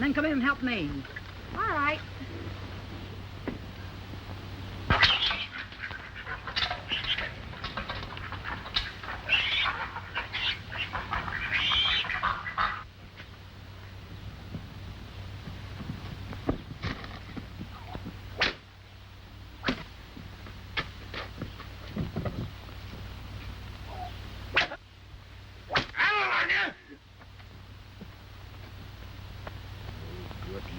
and then come in and help me. All right.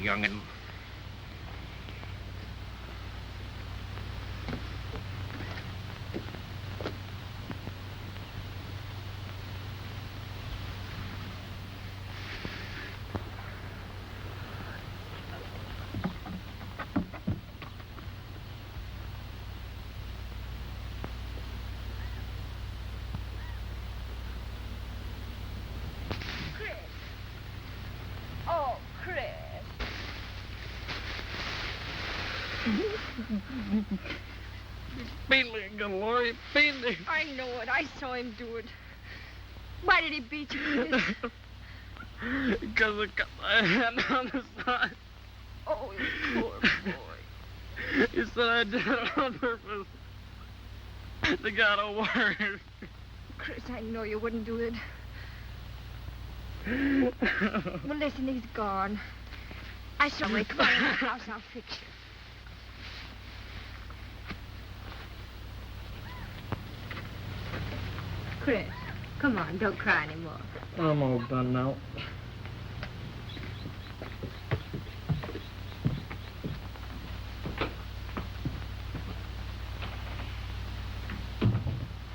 Young'un. Chris. Oh, Chris. Beat me again, Laurie. Beat me. I know it. I saw him do it. Why did he beat you, Chris? Because I got my hand on the side. Oh, you poor boy. He said I did it on purpose. They got a word. Chris, I know you wouldn't do it. Well, listen, he's gone. I saw him. Come on in the house. I'll fix you. Chris, come on. Don't cry anymore. I'm all done now.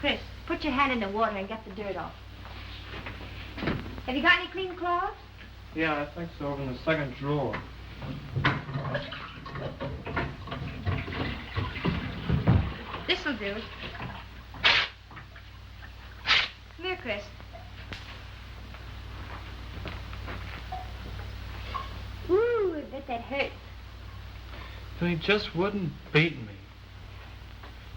Chris, put your hand in the water and get the dirt off. Have you got any clean clothes? Yeah, I think so, over in the second drawer. This'll do. Come here, Chris. Ooh, I bet that hurt. He just wouldn't beat me.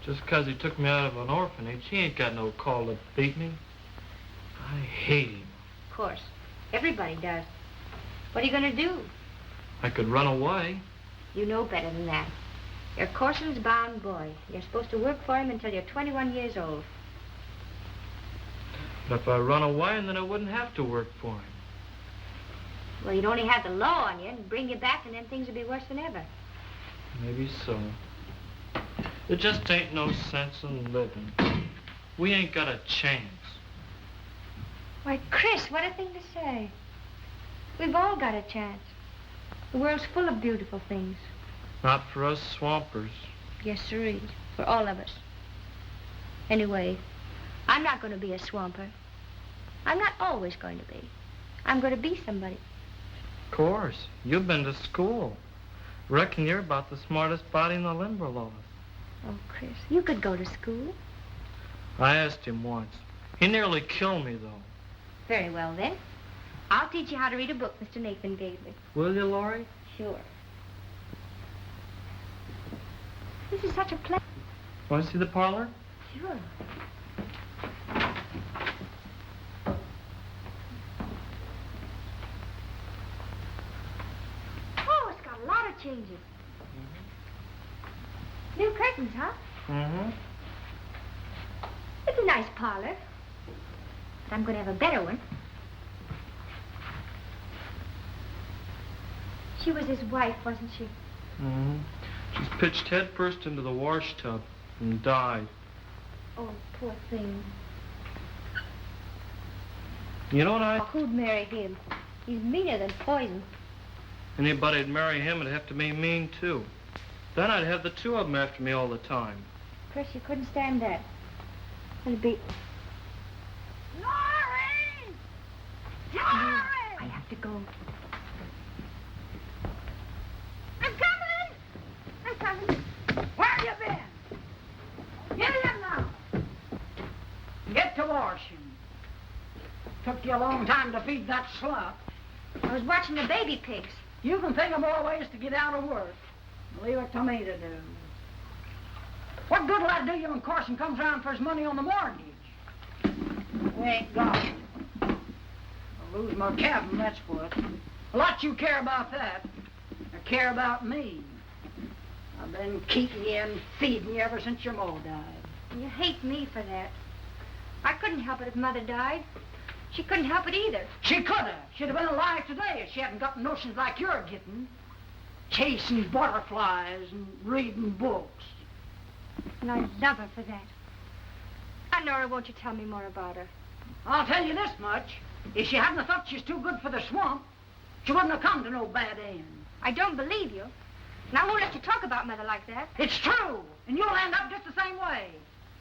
Just because he took me out of an orphanage, he ain't got no call to beat me. I hate him. Of course. Everybody does. What are you going to do? I could run away. You know better than that. You're Corson's bound boy. You're supposed to work for him until you're 21 years old. But if I run away, then I wouldn't have to work for him. Well, you'd only have the law on you and bring you back, and then things would be worse than ever. Maybe so. There just ain't no sense in living. We ain't got a chance. Why, Chris, what a thing to say. We've all got a chance. The world's full of beautiful things. Not for us swampers. Yes, sirree. For all of us. Anyway, I'm not going to be a swamper. I'm not always going to be. I'm going to be somebody. Of course. You've been to school. Reckon you're about the smartest body in the Limberlost. Oh, Chris, you could go to school. I asked him once. He nearly killed me, though. Very well, then. I'll teach you how to read a book Mr. Nathan gave me. Will you, Laurie? Sure. This is such a pleasure. Want to see the parlor? Sure. Oh, it's got a lot of changes. New curtains, huh? Mm-hmm. It's a nice parlor. But I'm going to have a better one. She was his wife, wasn't she? Mm-hmm. She's pitched head first into the wash tub and died. Oh, poor thing. You know what Oh, who'd marry him? He's meaner than poison. Anybody'd marry him would have to be mean, too. Then I'd have the two of them after me all the time. Chris, you couldn't stand that. It'd be... Laurie! Laurie! I have to go. I'm coming! I'm coming. Where you been? Get in now. Get to washing. Took you a long time to feed that slut. I was watching the baby pigs. You can think of more ways to get out of work. Leave it to me to do. What good will that do you when Corson comes around for his money on the mortgage? We ain't got it. I'll lose my cabin, that's what. A lot you care about that. I care about me. I've been keeping you and feeding you ever since your ma died. You hate me for that. I couldn't help it if Mother died. She couldn't help it either. She could have. She'd have been alive today if she hadn't got notions like you're getting. Chasing butterflies and reading books. And I love her for that. Aunt Nora, won't you tell me more about her? I'll tell you this much. If she hadn't have thought she's too good for the swamp, she wouldn't have come to no bad end. I don't believe you. And I won't let you talk about Mother like that. It's true, and you'll end up just the same way.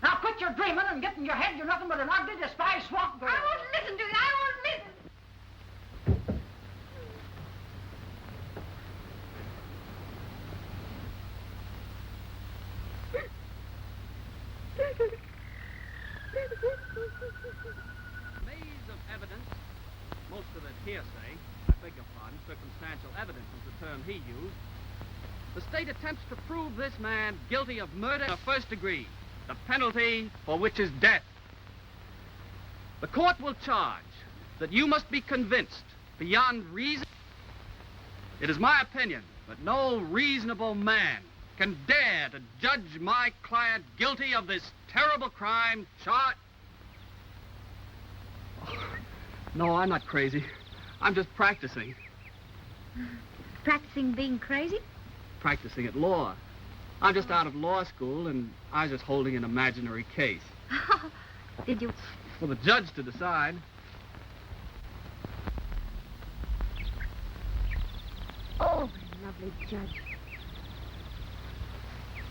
Now quit your dreaming and get in your head you're nothing but an ugly, despised swamp girl. I won't listen to you. I won't listen. Maze of evidence, most of it hearsay, I beg your pardon, circumstantial evidence is the term he used. The state attempts to prove this man guilty of murder in the first degree, the penalty for which is death. The court will charge that you must be convinced beyond reason. It is my opinion that no reasonable man can dare to judge my client guilty of this terrible crime charged. No, I'm not crazy. I'm just practicing. Practicing being crazy? Practicing at law. I'm just out of law school, and I was just holding an imaginary case. Did you? For the judge to decide. Oh, lovely judge.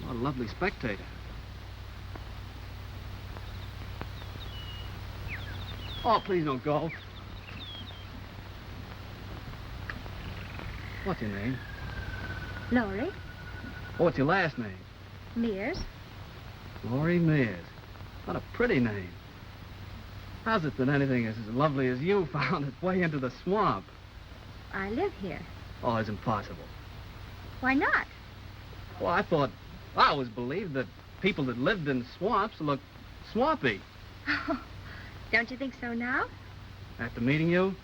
What a lovely spectator. Oh, please don't go. What's your name? Laurie Oh, what's your last name? Mears. Laurie Mears. What a pretty name. How's it that anything as lovely as you found its way into the swamp? I live here. Oh, it's impossible. Why not? Well, I always believed that people that lived in swamps looked swampy. Don't you think so now? After meeting you?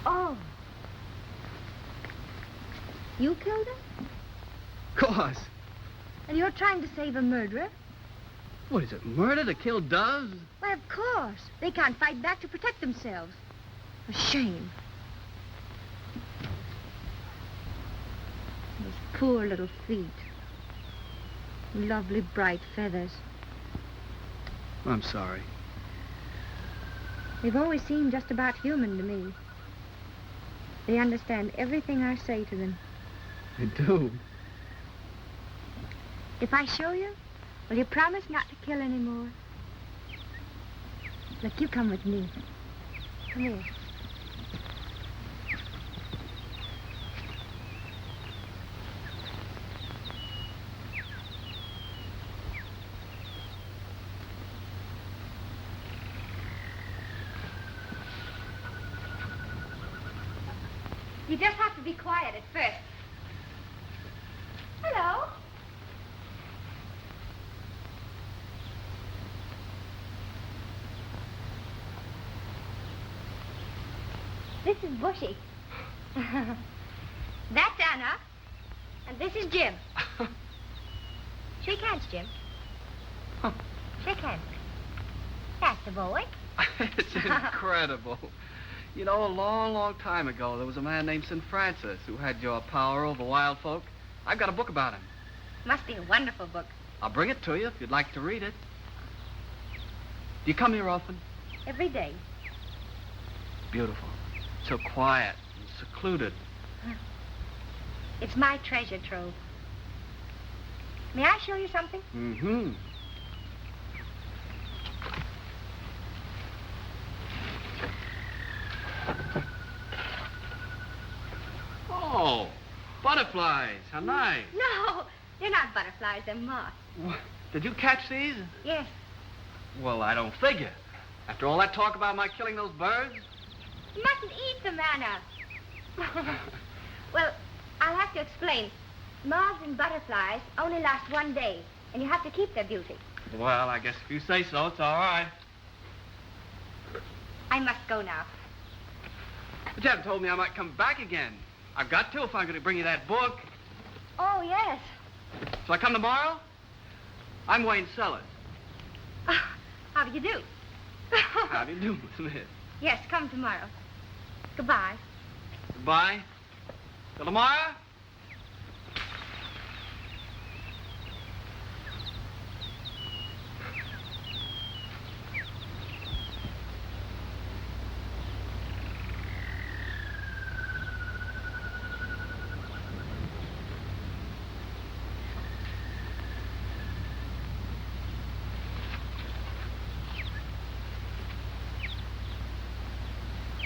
Oh. You killed him? Of course. And you're trying to save a murderer? What is it, murder to kill doves? Why, of course. They can't fight back to protect themselves. A shame. Those poor little feet. Lovely bright feathers. I'm sorry. They've always seemed just about human to me. They understand everything I say to them. They do. If I show you, will you promise not to kill anymore? Look, you come with me. Come here. You just have to be quiet at first. Hello. This is Bushy. That's Anna. And this is Jim. Shake hands, Jim. Shake hands. That's the boy. It's incredible. You know, a long, long time ago, there was a man named St. Francis who had your power over wild folk. I've got a book about him. Must be a wonderful book. I'll bring it to you if you'd like to read it. Do you come here often? Every day. Beautiful. So quiet and secluded. It's my treasure trove. May I show you something? Mm-hmm. Oh, butterflies. How nice. No, they're not butterflies, they're moths. What? Did you catch these? Yes. Well, I don't figure. After all that talk about my killing those birds? You mustn't eat them, Anna. Well, I'll have to explain. Moths and butterflies only last one day, and you have to keep their beauty. Well, I guess if you say so, it's all right. I must go now. But you haven't told me I might come back again. I've got to if I'm going to bring you that book. Oh, yes. So I come tomorrow? I'm Wayne Sellers. How do you do? How do you do, Miss Smith? Yes, come tomorrow. Goodbye. Goodbye. Till tomorrow?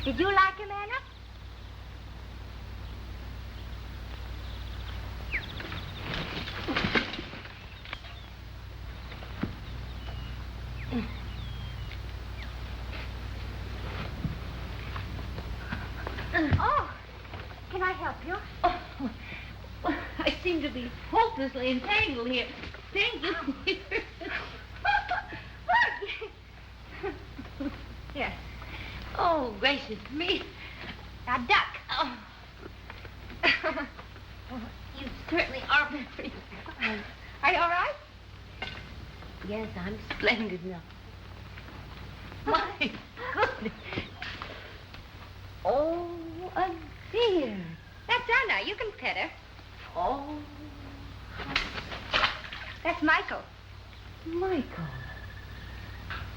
Did you like him, Anna? Oh, can I help you? Oh, well, I seem to be hopelessly entangled here. Thank you. Yes. Oh, gracious me. Now, duck. Oh. Oh, you certainly are very fine. Are you all right? Yes, I'm splendid now. My goodness. Oh, a dear. That's Anna. You can pet her. Oh, That's Michael. Michael.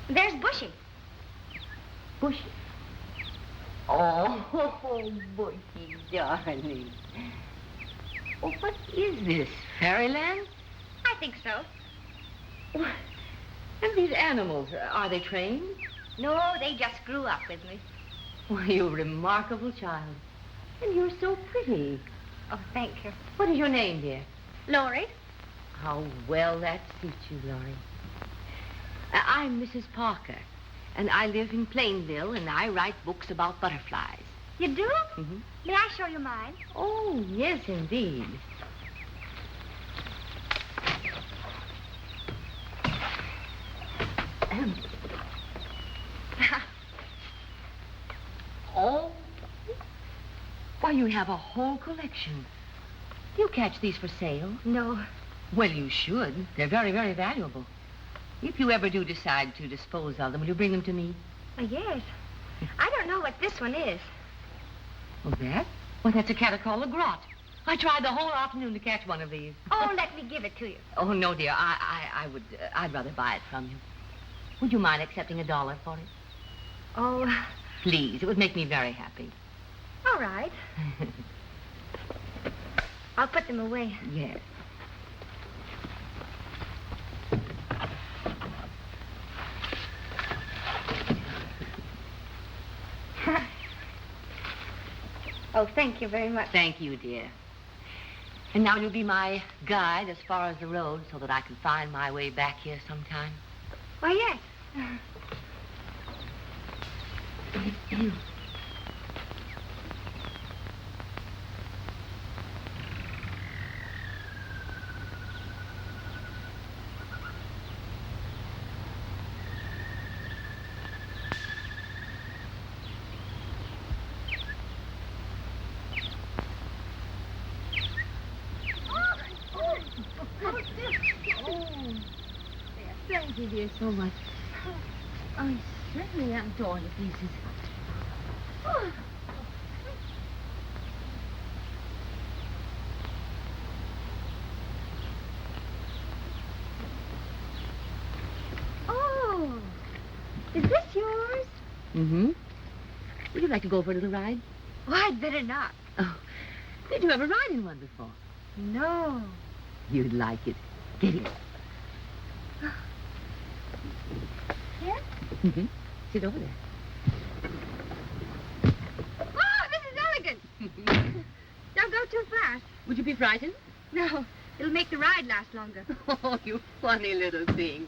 There's Bushy. Bushy. Oh, Bushy, darling. Oh, what is this, fairyland? I think so. And these animals, are they trained? No, they just grew up with me. Well, you're a remarkable child. And you're so pretty. Oh, thank you. What is your name, dear? Laurie? How well that suits you, Laurie. I'm Mrs. Parker, and I live in Plainville, and I write books about butterflies. You do? Mm-hmm. May I show you mine? Oh, yes, indeed. Oh, why, you have a whole collection. Do you catch these for sale? No. Well, you should. They're very, very valuable. If you ever do decide to dispose of them, will you bring them to me? Yes. I don't know what this one is. Oh, that? Well, that's a catacalla grot. I tried the whole afternoon to catch one of these. Oh, let me give it to you. Oh, no, dear. I'd rather buy it from you. Would you mind accepting $1 for it? Oh, Please, it would make me very happy. all right. I'll put them away. Yes. Oh, thank you very much. Thank you, dear. And now you'll be my guide as far as the road so that I can find my way back here sometime. Why, yes. Thank you, dear, so much. I certainly am torn to pieces. Oh, is this yours? Mm-hmm. Would you like to go for a little ride? Oh, I'd better not. Oh, did you ever ride in one before? No. You'd like it. Get in. Here? Mm-hmm. Sit over there. Oh, this is elegant. Don't go too fast. Would you be frightened? No, it'll make the ride last longer. Oh, you funny little thing.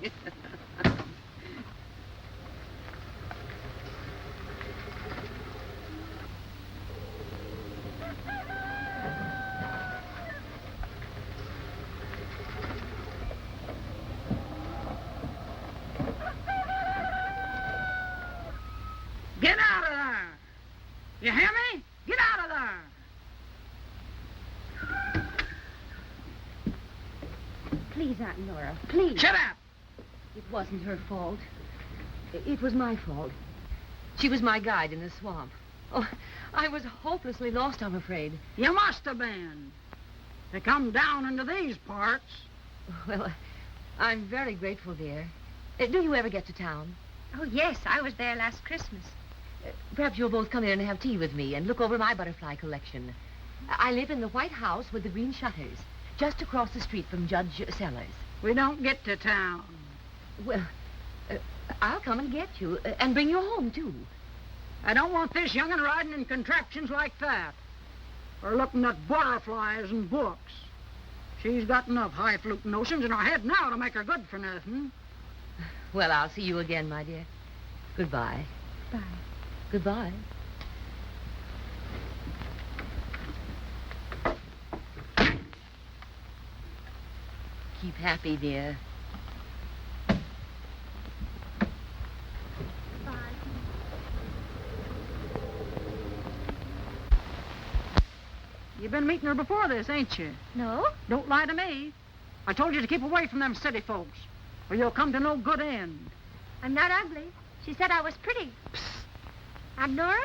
You hear me? Get out of there! Please, Aunt Nora, please. Shut up! It wasn't her fault. It was my fault. She was my guide in the swamp. Oh, I was hopelessly lost, I'm afraid. You must have been. To come down into these parts. Well, I'm very grateful, dear. Do you ever get to town? Oh, yes, I was there last Christmas. Perhaps you'll both come in and have tea with me and look over my butterfly collection. I live in the white house with the green shutters, just across the street from Judge Sellers. We don't get to town. Well, I'll come and get you and bring you home, too. I don't want this young'un riding in contraptions like that. Or looking at butterflies and books. She's got enough highfalutin notions in her head now to make her good for nothing. Well, I'll see you again, my dear. Goodbye. Bye. Goodbye. Keep happy, dear. You've been meeting her before this, ain't you? No? Don't lie to me. I told you to keep away from them city folks, or you'll come to no good end. I'm not ugly. She said I was pretty. Aunt Nora,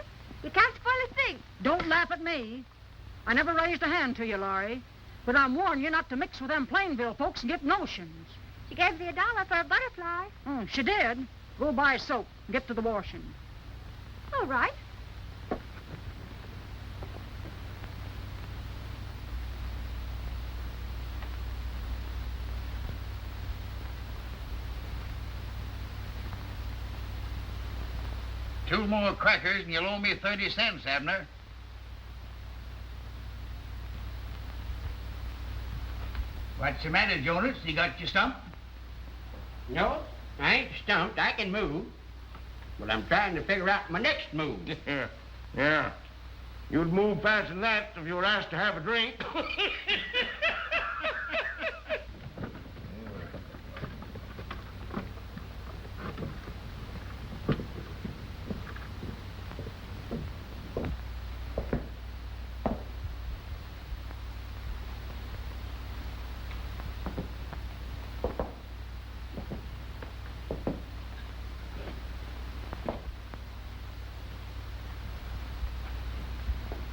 you can't spoil a thing. Don't laugh at me. I never raised a hand to you, Laurie. But I'm warning you not to mix with them Plainville folks and get notions. She gave me $1 for a butterfly. Oh, she did. Go buy soap and get to the washing. All right. Two more crackers and you'll owe me 30 cents, Abner. What's the matter, Jonas? You got your stump? No, I ain't stumped. I can move. But I'm trying to figure out my next move. Yeah. You'd move faster than that if you were asked to have a drink.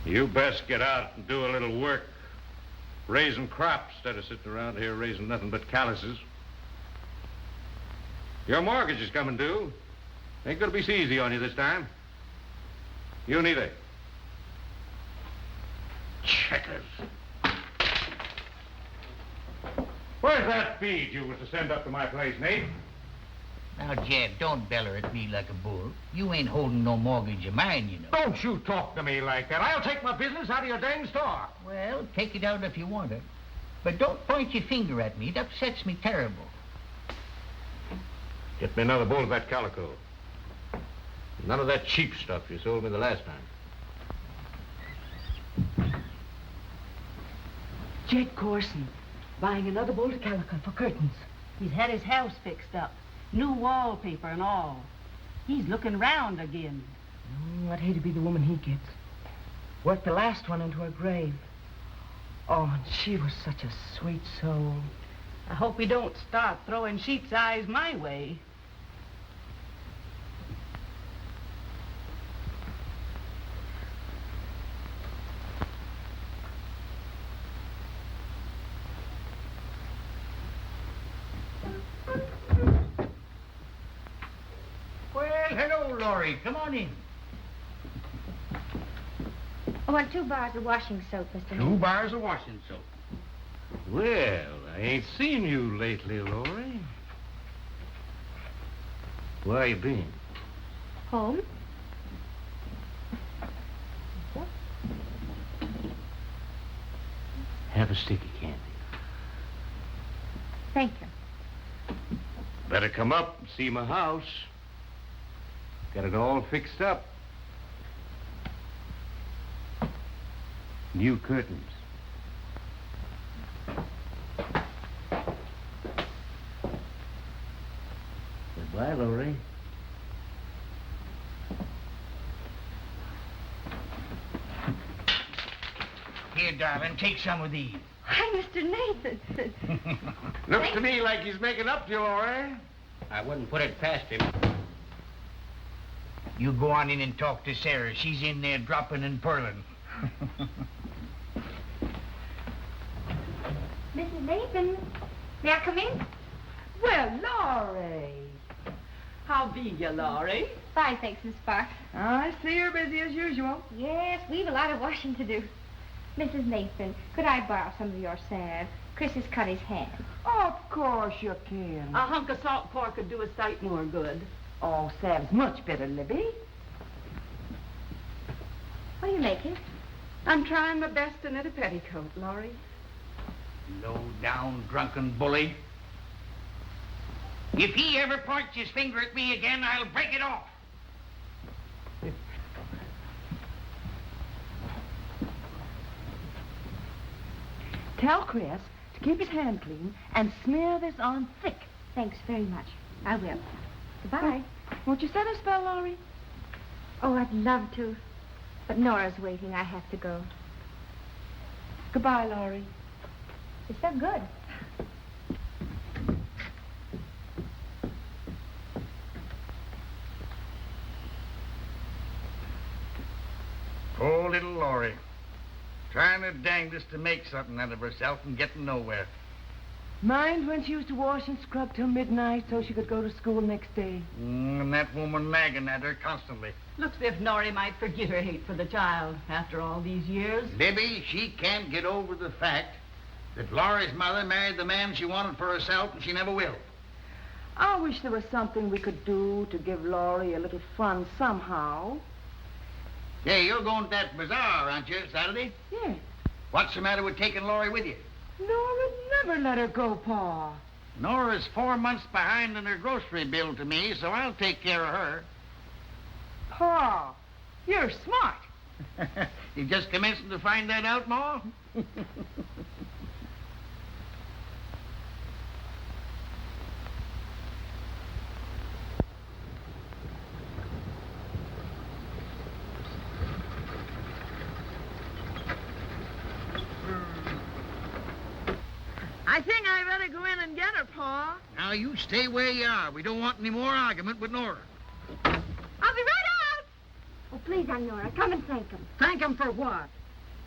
You best get out and do a little work. Raising crops instead of sitting around here raising nothing but calluses. Your mortgage is coming due. Ain't gonna be so easy on you this time. You neither. Checkers. Where's that feed you was to send up to my place, Nate? Now, Jeff, don't beller at me like a bull. You ain't holding no mortgage of mine, you know. Don't you talk to me like that. I'll take my business out of your dang store. Well, take it out if you want it. But don't point your finger at me. It upsets me terrible. Get me another bowl of that calico. None of that cheap stuff you sold me the last time. Jed Corson, buying another bolt of calico for curtains. He's had his house fixed up. New wallpaper and all. He's looking round again. I'd hate to be the woman he gets. Worked the last one into her grave. Oh, and she was such a sweet soul. I hope he don't start throwing sheep's eyes my way. Hello, Laurie. Come on in. I want 2 bars of washing soap, Mr. 2 Hayes. bars of washing soap. Well, I ain't seen you lately, Laurie. Where you been? Home? Have a stick of candy. Thank you. Better come up and see my house. Got it all fixed up. New curtains. Goodbye, Laurie. Here, darling, take some of these. Hi, Mr. Nathan. Looks to me like he's making up to you, Laurie. I wouldn't put it past him. You go on in and talk to Sarah. She's in there dropping and purling. Mrs. Nathan, may I come in? Well, Laurie. How be you, Laurie? Fine, thanks, Miss Sparks. I see you're busy as usual. Yes, we've a lot of washing to do. Mrs. Nathan, could I borrow some of your salve? Chris has cut his hand. Of course you can. A hunk of salt pork could do a sight more good. Oh, salve's much better, Libby. What are you making? I'm trying my best to knit a petticoat, Laurie. Low-down drunken bully. If he ever points his finger at me again, I'll break it off. Tell Chris to keep his hand clean and smear this on thick. Thanks very much. I will. Goodbye. Won't you set a spell, Laurie? Oh, I'd love to. But Nora's waiting. I have to go. Goodbye, Laurie. It's so good. Poor little Laurie. Trying her dangdest to make something out of herself and getting nowhere. Mind when she used to wash and scrub till midnight so she could go to school next day? And that woman nagging at her constantly. Looks as if Norrie might forget her hate for the child after all these years. Libby, she can't get over the fact that Laurie's mother married the man she wanted for herself, and she never will. I wish there was something we could do to give Laurie a little fun somehow. Hey, you're going to that bazaar, aren't you, Saturday? Yes. What's the matter with taking Laurie with you? Nora never let her go, Pa. Nora's 4 months behind in her grocery bill to me, so I'll take care of her. Pa, you're smart. You just commencing to find that out, Ma? I think I better go in and get her, Pa. Now, you stay where you are. We don't want any more argument with Nora. I'll be right out. Oh, please, Aunt Nora, come and thank him. Thank him for what?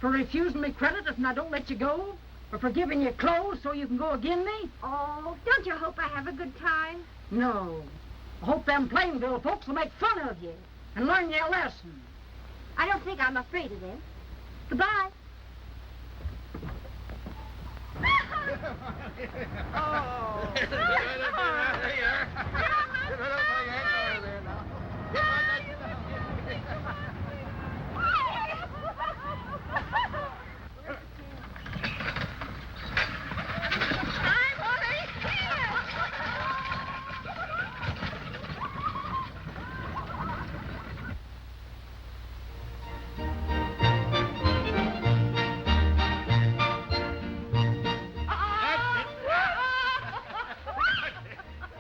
For refusing me credit if I don't let you go? Or for giving you clothes so you can go again me? Oh, don't you hope I have a good time? No. I hope them Plainville folks will make fun of you and learn you a lesson. I don't think I'm afraid of them. Goodbye.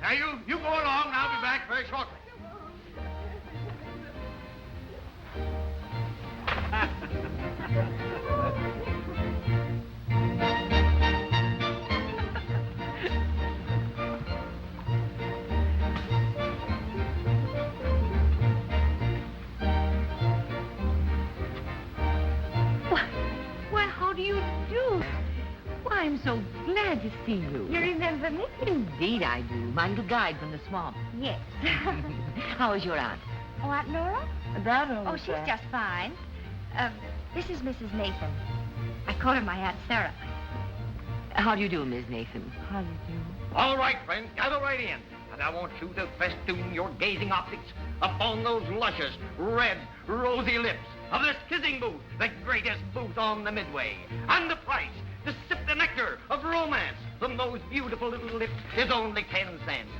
Now, you go along, and I'll be back very shortly. Why, how do you do? Why, I'm so glad to see you. You remember me? Indeed I do. My little guide from the swamp. Yes. How is your aunt? Oh, Aunt Nora? That old Oh, she's just fine. This is Mrs. Nathan. I call her my Aunt Sarah. How do you do, Miss Nathan? How you do? All right, friends, gather right in. And I want you to festoon your gazing optics upon those luscious, red, rosy lips of this kissing booth, the greatest booth on the Midway. And the price to sip the nectar of romance from those beautiful little lips is only 10 cents.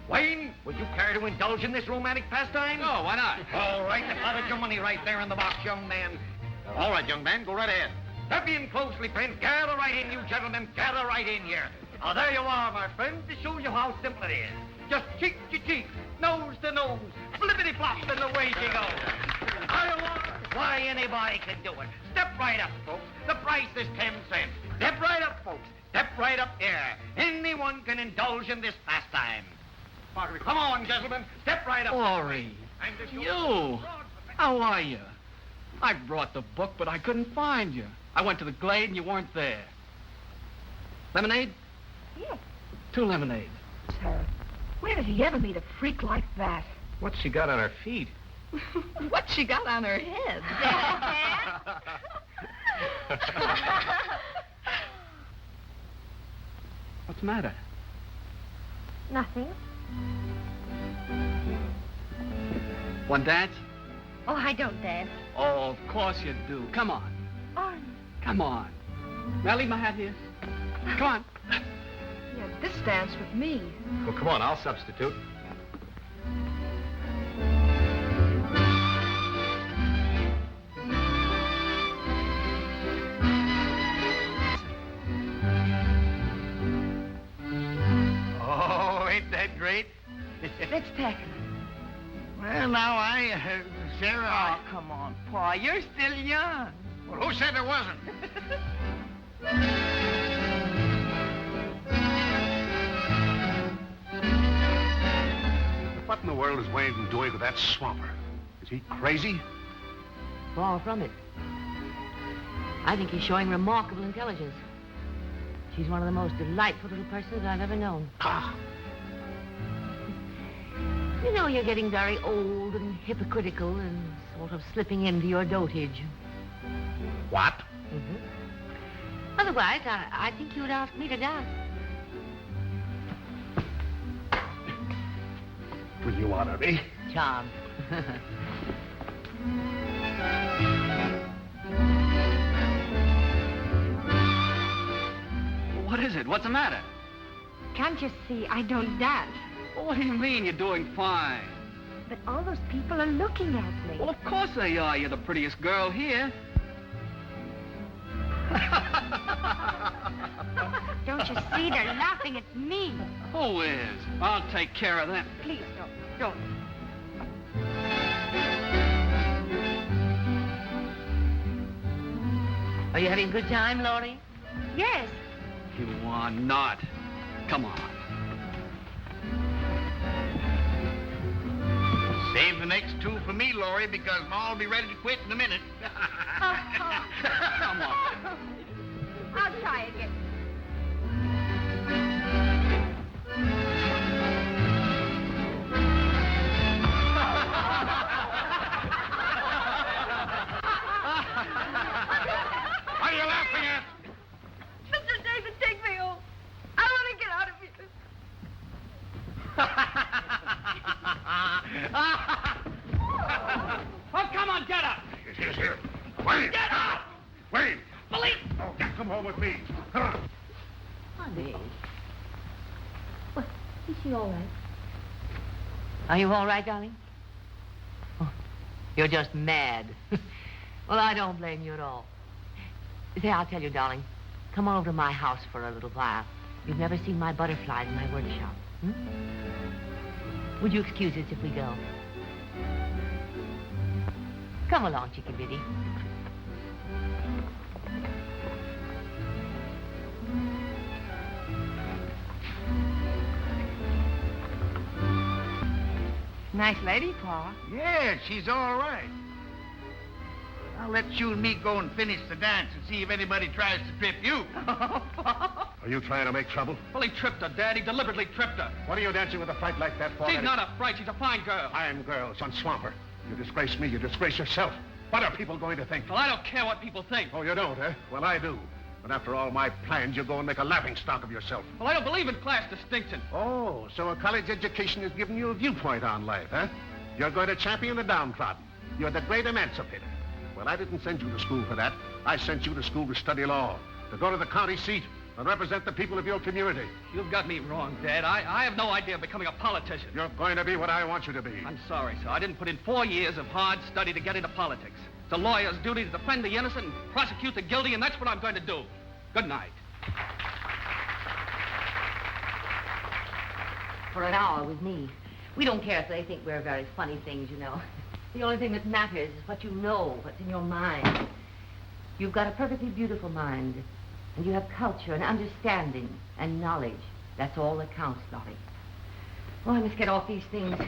Wayne, would you care to indulge in this romantic pastime? Oh, why not? All right, deposit your money right there in the box, young man. All right, young man, go right ahead. Step in closely, friends. Gather right in, you gentlemen. Gather right in here. Now, there you are, my friends, to show you how simple it is. Just cheek to cheek, nose to nose, flippity-flop, and away she goes. There you are. Why, Why, anybody can do it. Step right up, folks. The price is 10 cents. Step right up, folks. Step right up here. Anyone can indulge in this pastime. Come on, gentlemen. Step right up. Laurie, you. How are you? I brought the book, but I couldn't find you. I went to the Glade and you weren't there. Lemonade? Yes. 2 lemonade. Sir, where did he ever meet a freak like that? What's she got on her feet? What she got on her head? What's the matter? Nothing. Want dance? Oh, I don't dance. Oh, of course you do. Come on. Arnie. Come on. May I leave my hat here? Come on. Yeah, this dance with me. Well, come on, I'll substitute. Oh, ain't that great? Let's pack him. Well, now, Sarah, Oh, come on, Pa. You're still young. Well, who said there wasn't? What in the world is Wayne doing with that swamper? Is he crazy? Far from it. I think he's showing remarkable intelligence. She's one of the most delightful little persons I've ever known. Ah, You know, you're getting very old and hypocritical and sort of slipping into your dotage. what? Mm-hmm. Otherwise, I think you'd ask me to dance. Will you honor me? Charmed. What is it? What's the matter? Can't you see I don't dance? Well, what do you mean you're doing fine? But all those people are looking at me. Well, of course they are. You're the prettiest girl here. Don't you see they're laughing at me? Who is? I'll take care of them. Please don't. Are you having a good time, Laurie? Yes. You are not. Come on. Save the next 2 for me, Laurie, because Ma'll be ready to quit in a minute. Come on. I'll try again. What are you laughing at? Mr. David, take me home. I want to get out of here. Oh, come on, get up. Here. Wayne! Get up! Wayne! Police! Oh, come home with me. Come on. Honey. Well, is she all right? Are you all right, darling? Oh, you're just mad. Well, I don't blame you at all. Say, I'll tell you, darling. Come on over to my house for a little while. You've never seen my butterflies in my workshop. Would you excuse us if we go? Come along, Chicky Biddy. Nice lady, Pa. Yeah, she's all right. I'll let you and me go and finish the dance and see if anybody tries to trip you. Are you trying to make trouble? Well, he tripped her, Dad. He deliberately tripped her. What are you dancing with a fright like that for? She's not a fright. She's a fine girl. Fine girl, son Swamper. You disgrace me, you disgrace yourself. What are people going to think? Well, I don't care what people think. Oh, you don't, eh? Well, I do. But after all my plans, you go and make a laughingstock of yourself. Well, I don't believe in class distinction. Oh, so a college education has given you a viewpoint on life, huh? You're going to champion the downtrodden. You're the great emancipator. Well, I didn't send you to school for that. I sent you to school to study law, to go to the county seat and represent the people of your community. You've got me wrong, Dad. I have no idea of becoming a politician. You're going to be what I want you to be. I'm sorry, sir. I didn't put in 4 years of hard study to get into politics. It's a lawyer's duty to defend the innocent and prosecute the guilty, and that's what I'm going to do. Good night. For an hour with me. We don't care if they think we're very funny things, you know. The only thing that matters is what you know, what's in your mind. You've got a perfectly beautiful mind. And you have culture and understanding and knowledge. That's all that counts, Laurie. Oh, I must get off these things.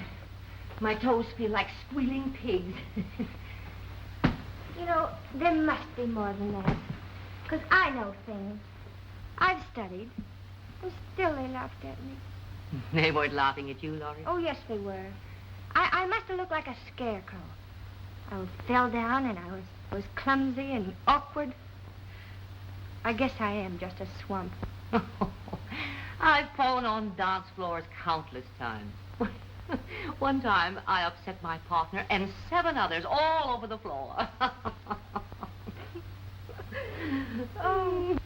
My toes feel like squealing pigs. You know, there must be more than that. Because I know things. I've studied. And still they laughed at me. They weren't laughing at you, Laurie. Oh, yes, they were. I must have looked like a scarecrow. I fell down and I was clumsy and awkward. I guess I am just a swamp. I've fallen on dance floors countless times. One time, I upset my partner and 7 others all over the floor. Oh,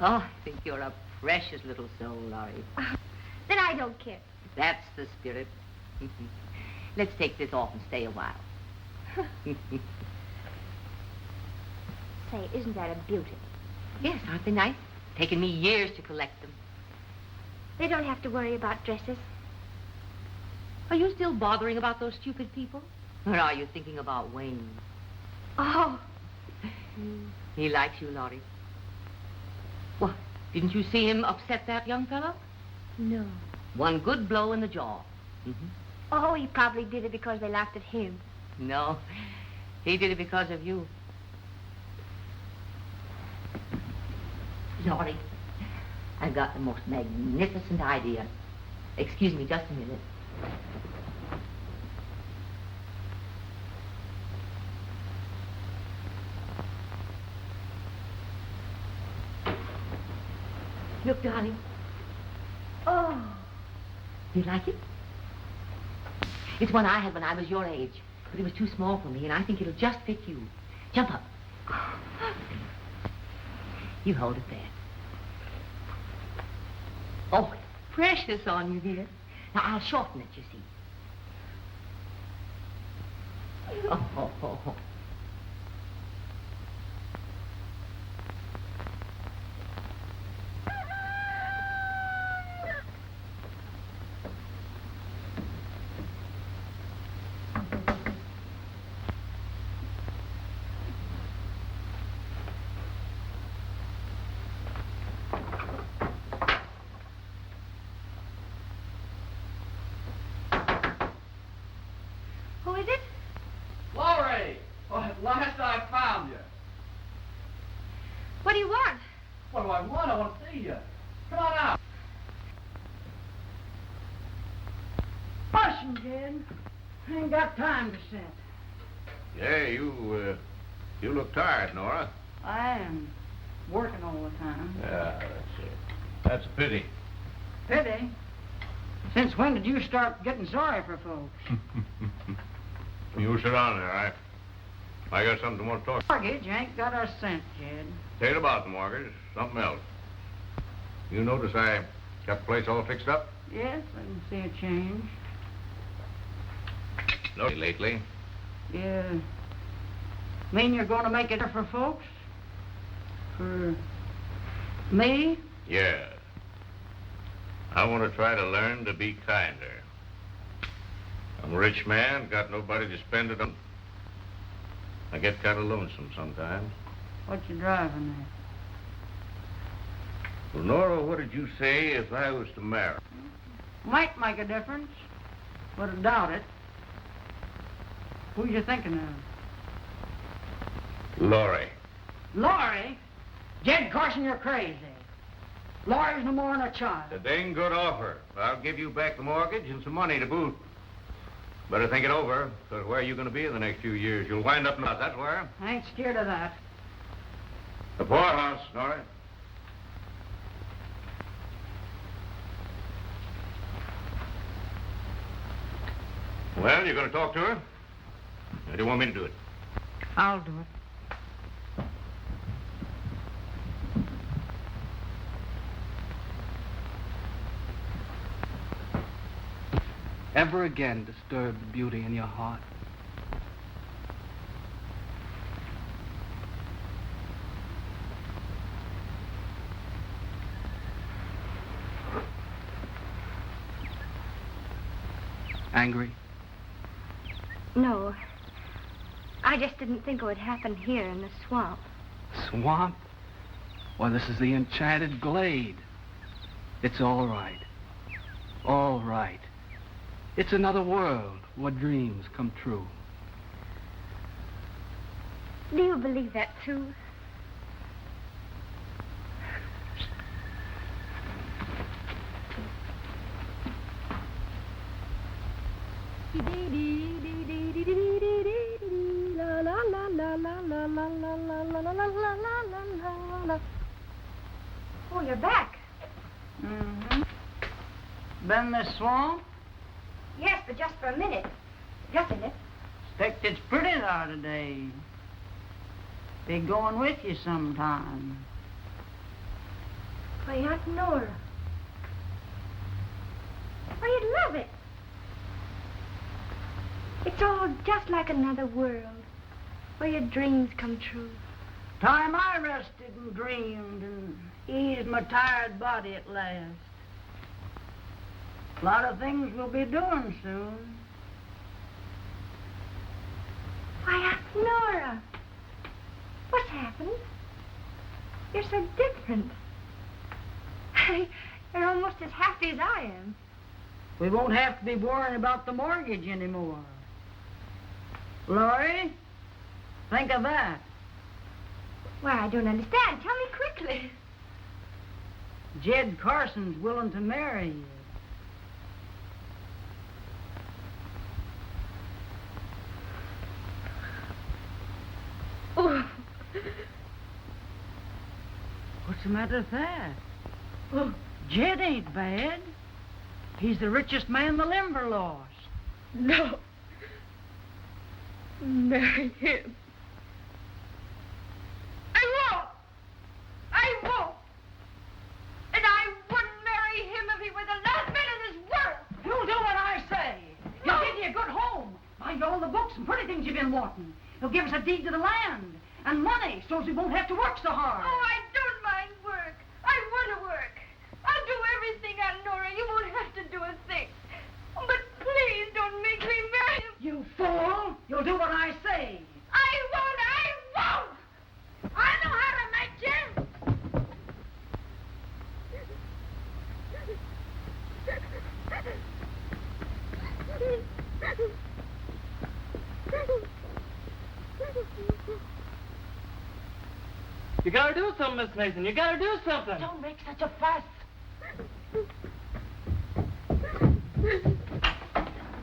I think you're a precious little soul, Laurie. Then I don't care. That's the spirit. Let's take this off and stay a while. Say, isn't that a beauty? Yes, aren't they nice? Taken me years to collect them. They don't have to worry about dresses. Are you still bothering about those stupid people? Or are you thinking about Wayne? Oh. He likes you, Laurie. What? Didn't you see him upset that young fellow? No. One good blow in the jaw. Oh, he probably did it because they laughed at him. No, he did it because of you. Laurie, I've got the most magnificent idea. Excuse me just a minute. Look, darling. Oh. Do you like it? It's one I had when I was your age, but it was too small for me, and I think it'll just fit you. Jump up. You hold it there. Oh, it's precious on you, dear. Now, I'll shorten it, you see. Oh. Who is it? Laurie! Oh, at last I found you. What do you want? What do I want? I want to see you. Come on out. Listen, kid. I ain't got time to sit. Yeah, you look tired, Nora. I am working all the time. Yeah, that's it. That's a pity. Pity. Since when did you start getting sorry for folks? You sit down there. I got something I want to talk. Mortgage ain't got a cent, kid. Ain't about the mortgage. Something else. You notice I got the place all fixed up? Yes, I can see a change. No, lately. Yeah. Mean you're going to make it for folks? For me? Yeah. I want to try to learn to be kinder. I'm a rich man, got nobody to spend it on. I get kind of lonesome sometimes. What you driving at? Well, Nora, what did you say if I was to marry? Might make a difference, but I doubt it. Who you thinking of? Laurie. Laurie? Jed Carson, you're crazy. Laurie's no more than a child. A dang good offer. I'll give you back the mortgage and some money to boot. Better think it over, because where are you going to be in the next few years? You'll wind up in the... That's where. I ain't scared of that. The poorhouse, Nora. Well, you're going to talk to her? Or do you want me to do it? I'll do it. Ever again disturb the beauty in your heart? Angry? No. I just didn't think it would happen here in the swamp. Swamp? Well, this is the enchanted glade. It's all right. All right. It's another world where dreams come true. Do you believe that, too? Oh, you're back. Mm-hmm. Been the swamp? Yes, but just for a minute. Just a minute. Expect it's pretty there today. Be going with you sometime. Why, Aunt Nora. Why, you'd love it. It's all just like another world where your dreams come true. Time I rested and dreamed and eased my tired body at last. A lot of things we'll be doing soon. Why, Aunt Nora. What's happened? You're so different. You're almost as happy as I am. We won't have to be worrying about the mortgage anymore. Laurie, think of that. Why, I don't understand. Tell me quickly. Jed Carson's willing to marry you. Oh. What's the matter with that? Oh, Jed ain't bad. He's the richest man in the Limberlost. No. Marry him. I won't. I won't. And I wouldn't marry him if he were the last man in this world. You'll do what I say. He'll give you a good home. Buy you all the books and pretty things you've been wanting. He'll give us a deed to the land and money so as we won't have to work so hard. Oh, I don't mind work. I want to work. I'll do everything, Aunt Nora. You won't have to do a thing. But please don't make me marry him. You fool! You'll do what I say. I won't! I know how to make you! You gotta do something, Miss Mason. You gotta do something. Don't make such a fuss.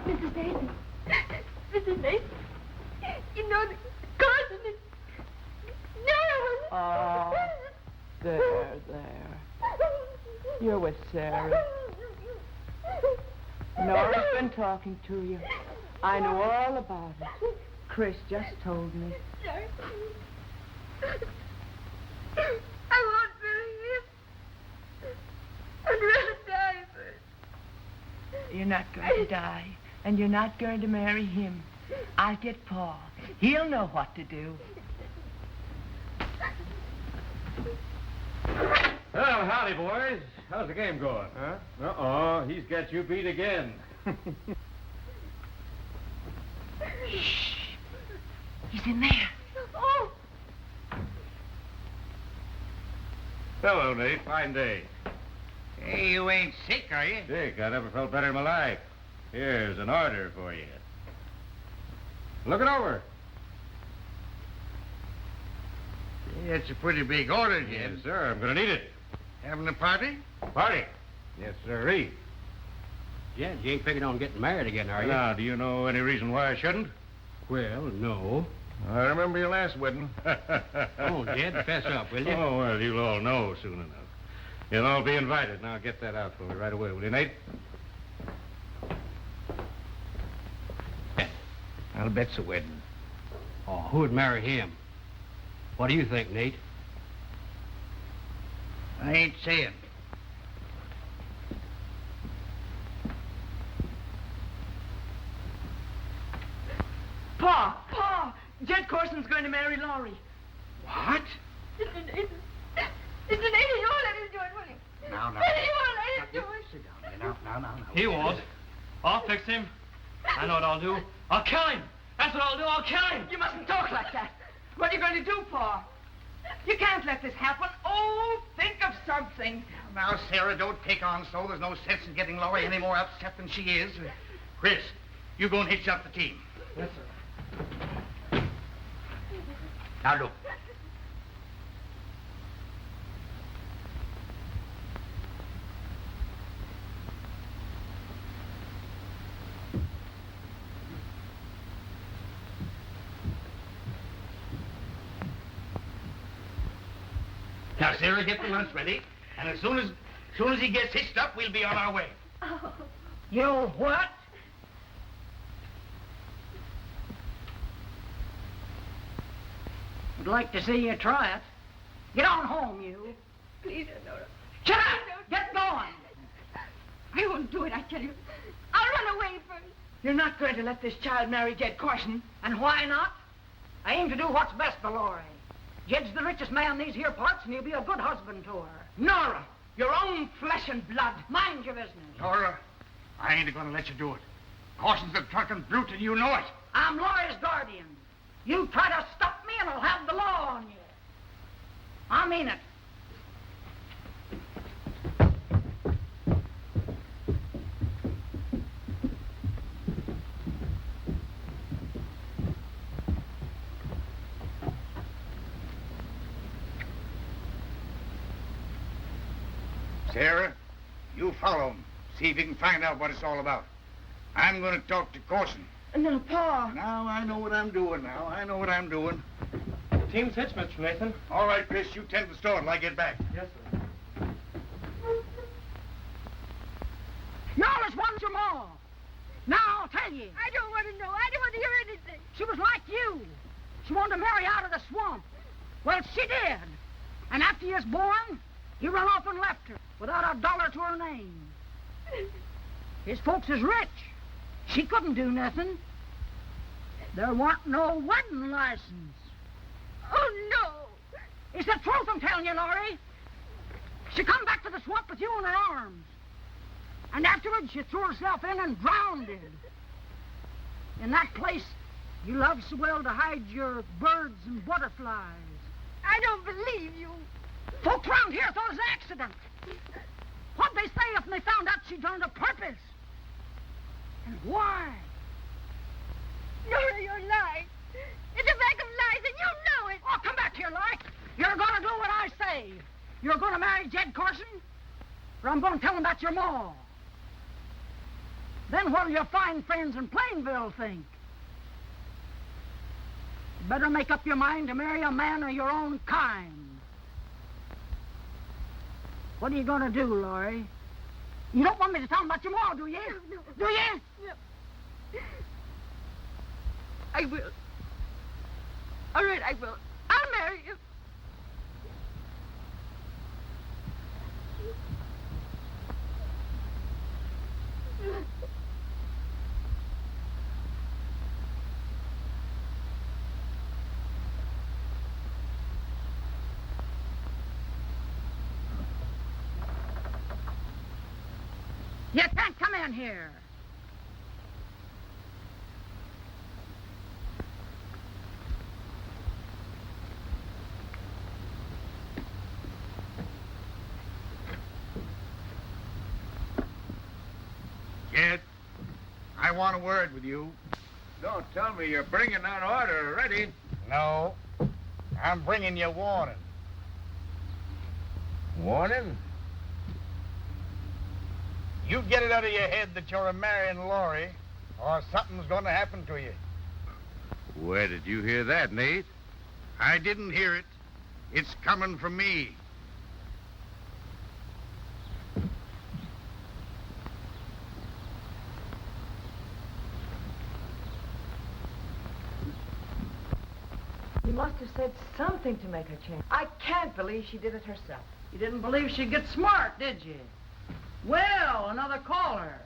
Mrs. Mason. Mrs. Mason. You know that Carson is... No! Oh, there. You're with Sarah. Nora's been talking to you. I know all about it. Chris just told me. I won't marry him. I'd rather die first. You're not going to die, and you're not going to marry him. I'll get Paul. He'll know what to do. Well, howdy, boys. How's the game going? Huh? Uh-oh, he's got you beat again. Shh. He's in there. Oh! Hello, Nate. Fine day. Hey, you ain't sick, are you? Dick, I never felt better in my life. Here's an order for you. Look it over. Yeah, it's a pretty big order, Jed. Yes, sir. I'm going to need it. Having a party? Party? Yes, sirree. Jed, you ain't figured on getting married again, are you? Now, do you know any reason why I shouldn't? Well, no. I remember your last wedding. Oh, Jed, fess up, will you? Oh, well, you'll all know soon enough. You'll all be invited. Now, get that out for me right away, will you, Nate? I'll bet's a wedding. Oh, who'd marry him? What do you think, Nate? I ain't saying. Pa! Jed Corson's going to marry Laurie. What? It's an idiot. You won't let him do it, will you? Now. You won't let him do it. Sit down there. Now. He won't. I'll fix him. I know what I'll do. I'll kill him. That's what I'll do. I'll kill him. You mustn't talk like that. What are you going to do, Pa? You can't let this happen. Oh, think of something. Now, Sarah, don't take on so. There's no sense in getting Laurie any more upset than she is. Chris, you go and hitch up the team. Yes, sir. Now, look. Now, Sarah, get the lunch ready, and as soon as he gets hitched up, we'll be on our way. Oh. You what? I'd like to see you try it. Get on home, you. Please, Honora. Shut up! Get going! I won't do it, I tell you. I'll run away first. You're not going to let this child marry Jed Carson. And why not? I aim to do what's best for Laurie. Jed's the richest man in these here parts, and he'll be a good husband to her. Nora, your own flesh and blood. Mind your business. Nora, I ain't going to let you do it. Carson's a drunken brute, and you know it. I'm Laurie's guardian. You try to stop me, and I'll have the law on you. I mean it. Sarah, you follow him. See if you can find out what it's all about. I'm going to talk to Carson. No, Pa. Now, I know what I'm doing now. I know what I'm doing. The team's hitched, Mr. Nathan. All right, Chris, you tend to the store till I get back. Yes, sir. You always wanted your ma. Now, I'll tell you. I don't want to know. I don't want to hear anything. She was like you. She wanted to marry out of the swamp. Well, she did. And after you was born, he run off and left her without a dollar to her name. His folks is rich. She couldn't do nothing. There weren't no wedding license. Oh, no. It's the truth I'm telling you, Laurie. She come back to the swamp with you in her arms. And afterwards, she threw herself in and drowned. In that place you love so well to hide your birds and butterflies. I don't believe you. Folks around here thought it was an accident. What'd they say if they found out she'd done it on purpose? And why? Nora, you're lying. It's a bag of lies, and you know it. Oh, come back here, Laurie. You're going to do what I say. You're going to marry Jed Carson, or I'm going to tell him that's your ma. Then what'll your fine friends in Plainville think? You better make up your mind to marry a man of your own kind. What are you going to do, Laurie? You don't want me to tell him about your ma, do you? No. Do you? No. I will. All right, I will. I'll marry you. You can't come in here. Jed, I want a word with you. Don't tell me you're bringing that order already. No, I'm bringing you warning. Warning? You get it out of your head that you're a marrying Laurie, or something's going to happen to you. Where did you hear that, Nate? I didn't hear it. It's coming from me. You must have said something to make her change. I can't believe she did it herself. You didn't believe she'd get smart, did you? Well, another caller.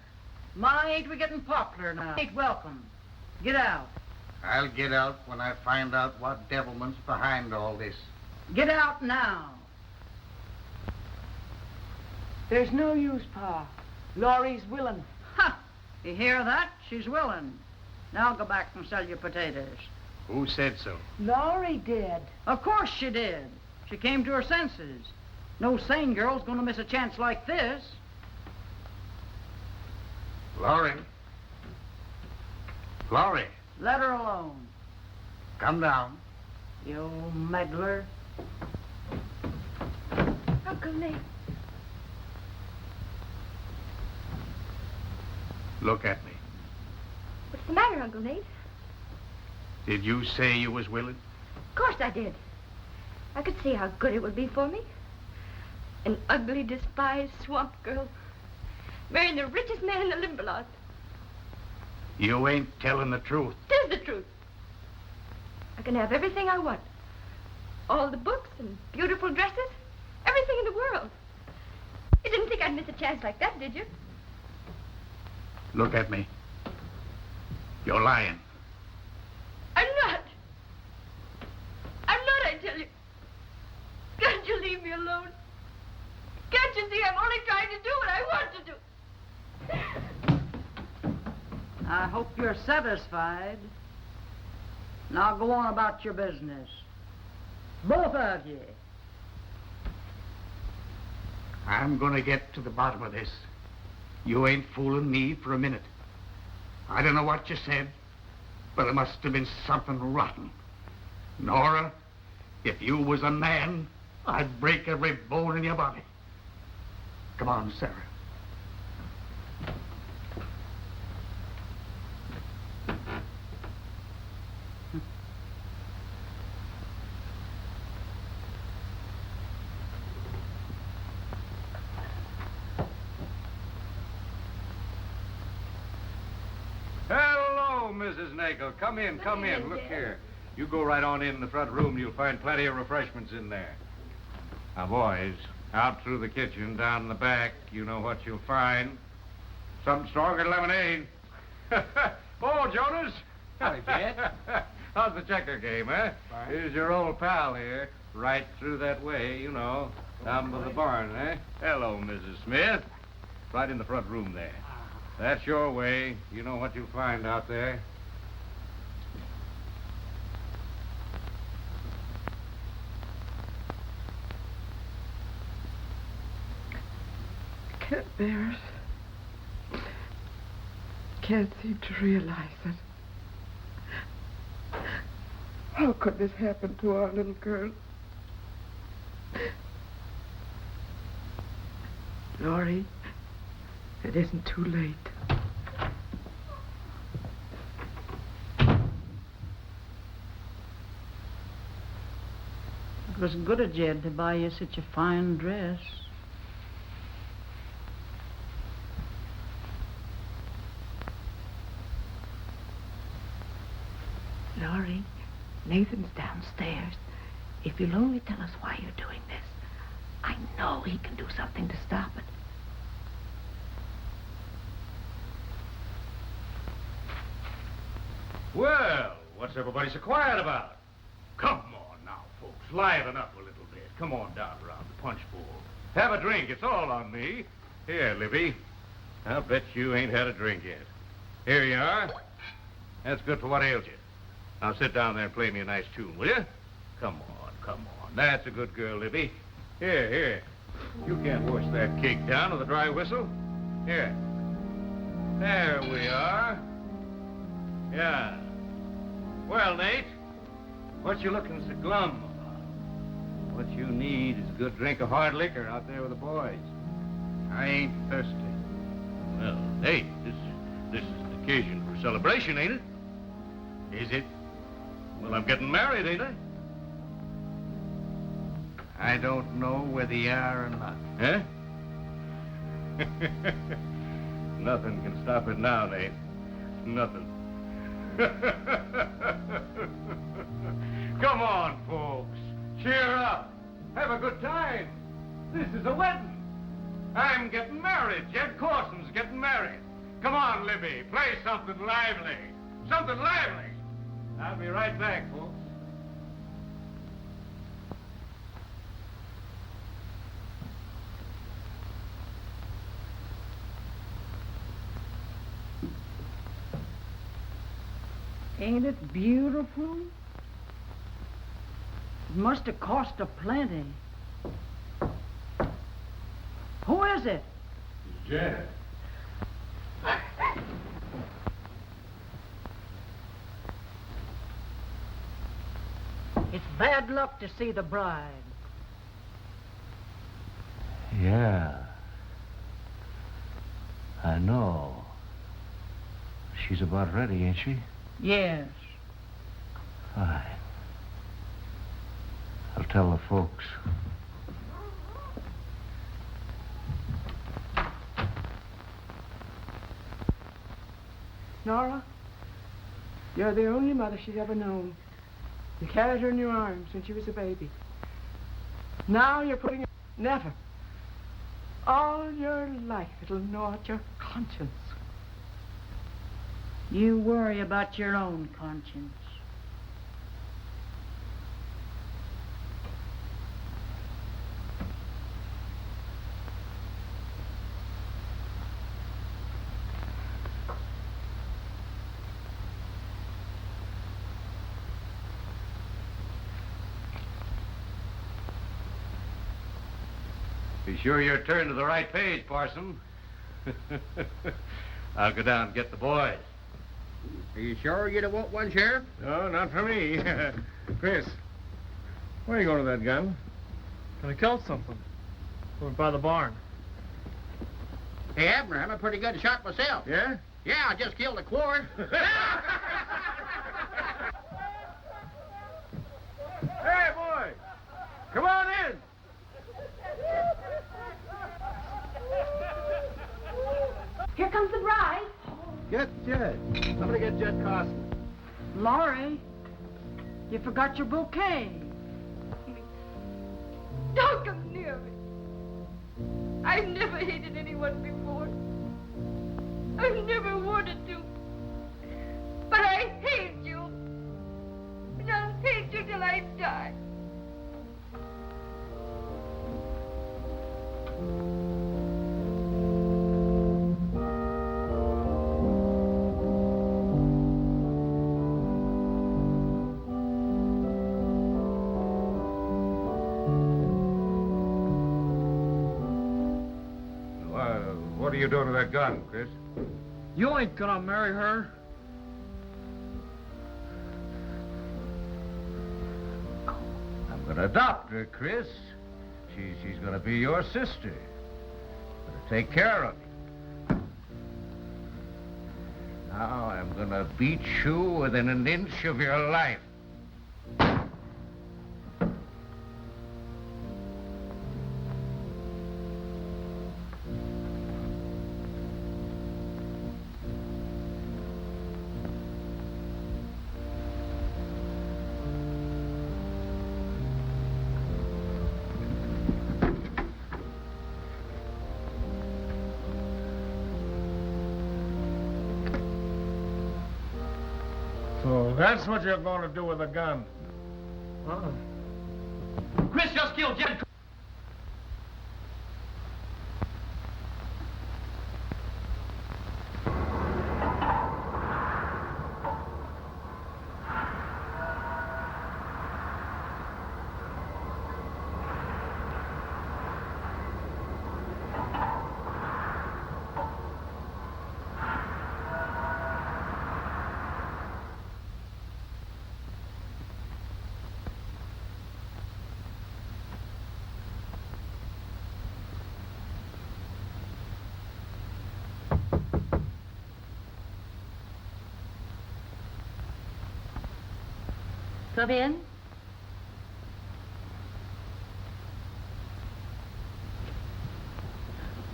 My, ain't we getting popular now? Ain't welcome. Get out. I'll get out when I find out what devilment's behind all this. Get out now. There's no use, Pa. Laurie's willing. Ha! You hear that? She's willing. Now go back and sell your potatoes. Who said so? Laurie did. Of course she did. She came to her senses. No sane girl's gonna miss a chance like this. Laurie. Laurie, Let her alone. come down. You old meddler. Uncle Nate. Look at me. What's the matter, Uncle Nate? Did you say you was willing? Of course I did. I could see how good it would be for me. An ugly, despised swamp girl marrying the richest man in the Limberlost. You ain't telling the truth. Tis the truth. I can have everything I want. All the books and beautiful dresses. Everything in the world. You didn't think I'd miss a chance like that, did you? Look at me. You're lying. I'm not. I'm not, I tell you. Can't you leave me alone? Can't you see I'm only trying to do what I want to do? I hope you're satisfied. Now go on about your business. Both of you. I'm gonna get to the bottom of this. You ain't fooling me for a minute. I don't know what you said, but it must have been something rotten. Nora, if you was a man, I'd break every bone in your body. Come on, Sarah. Hello, Mrs. Nagel. Come in, come in. Look here. You go right on in the front room. You'll find plenty of refreshments in there. Now, boys, out through the kitchen, down in the back, you know what you'll find. Something stronger than lemonade. Oh, Jonas. Howdy, Dad. How's the checker game, eh? Fine. Here's your old pal here. Right through that way, you know. Down by the barn, eh? Hello, Mrs. Smith. Right in the front room there. That's your way. You know what you'll find out there. Can't bear it. Can't seem to realize it. How could this happen to our little girl? Laurie, it isn't too late. It was good of Jed to buy you such a fine dress. Laurie, Nathan's downstairs. If you'll only tell us why you're doing this, I know he can do something to stop it. Well, what's everybody so quiet about? Come on now, folks. Liven up a little bit. Come on down around the punch bowl. Have a drink. It's all on me. Here, Libby. I'll bet you ain't had a drink yet. Here you are. That's good for what ails you. Now sit down there and play me a nice tune, will you? Come on, come on. That's a good girl, Libby. Here, here. You can't wash that cake down with a dry whistle. Here. There we are. Yeah. Well, Nate, what you looking so glum about? What you need is a good drink of hard liquor out there with the boys. I ain't thirsty. Well, Nate, this is an occasion for celebration, ain't it? Is it? Well, I'm getting married, ain't I? I don't know whether you are or not. Eh? Nothing can stop it now, Nate. Nothing. Come on, folks. Cheer up. Have a good time. This is a wedding. I'm getting married. Jed Corson's getting married. Come on, Libby. Play something lively. Something lively. I'll be right back, folks. Ain't it beautiful? It must have cost a plenty. Who is it? It's Jack. It's bad luck to see the bride. Yeah. I know. She's about ready, ain't she? Yes. Fine. I'll tell the folks. Nora, you're the only mother she's ever known. You carried her in your arms when she was a baby. Now you're putting her... Never. All your life it'll gnaw at your conscience. You worry about your own conscience. Be sure you're turned to the right page, Parson. I'll go down and get the boys. Are you sure you don't want one, Sheriff? No, not for me. Chris, where are you going with that gun? Gonna kill something. Over by the barn. Hey, Abner, I'm a pretty good shot myself. Yeah? Yeah, I just killed a quart. Hey, boy! Come on in! Here comes the bride. Get Jed. Somebody get Jed Carson. Laurie, you forgot your bouquet. Don't come near me. I've never hated anyone before. I've never wanted to. But I hate you. And I'll hate you till I die. What are you doing with that gun, Chris? You ain't gonna marry her. I'm gonna adopt her, Chris. She's gonna be your sister. Better take care of you. Now I'm gonna beat you within an inch of your life. So that's what you're going to do with a gun. Chris just killed Jed. Come in.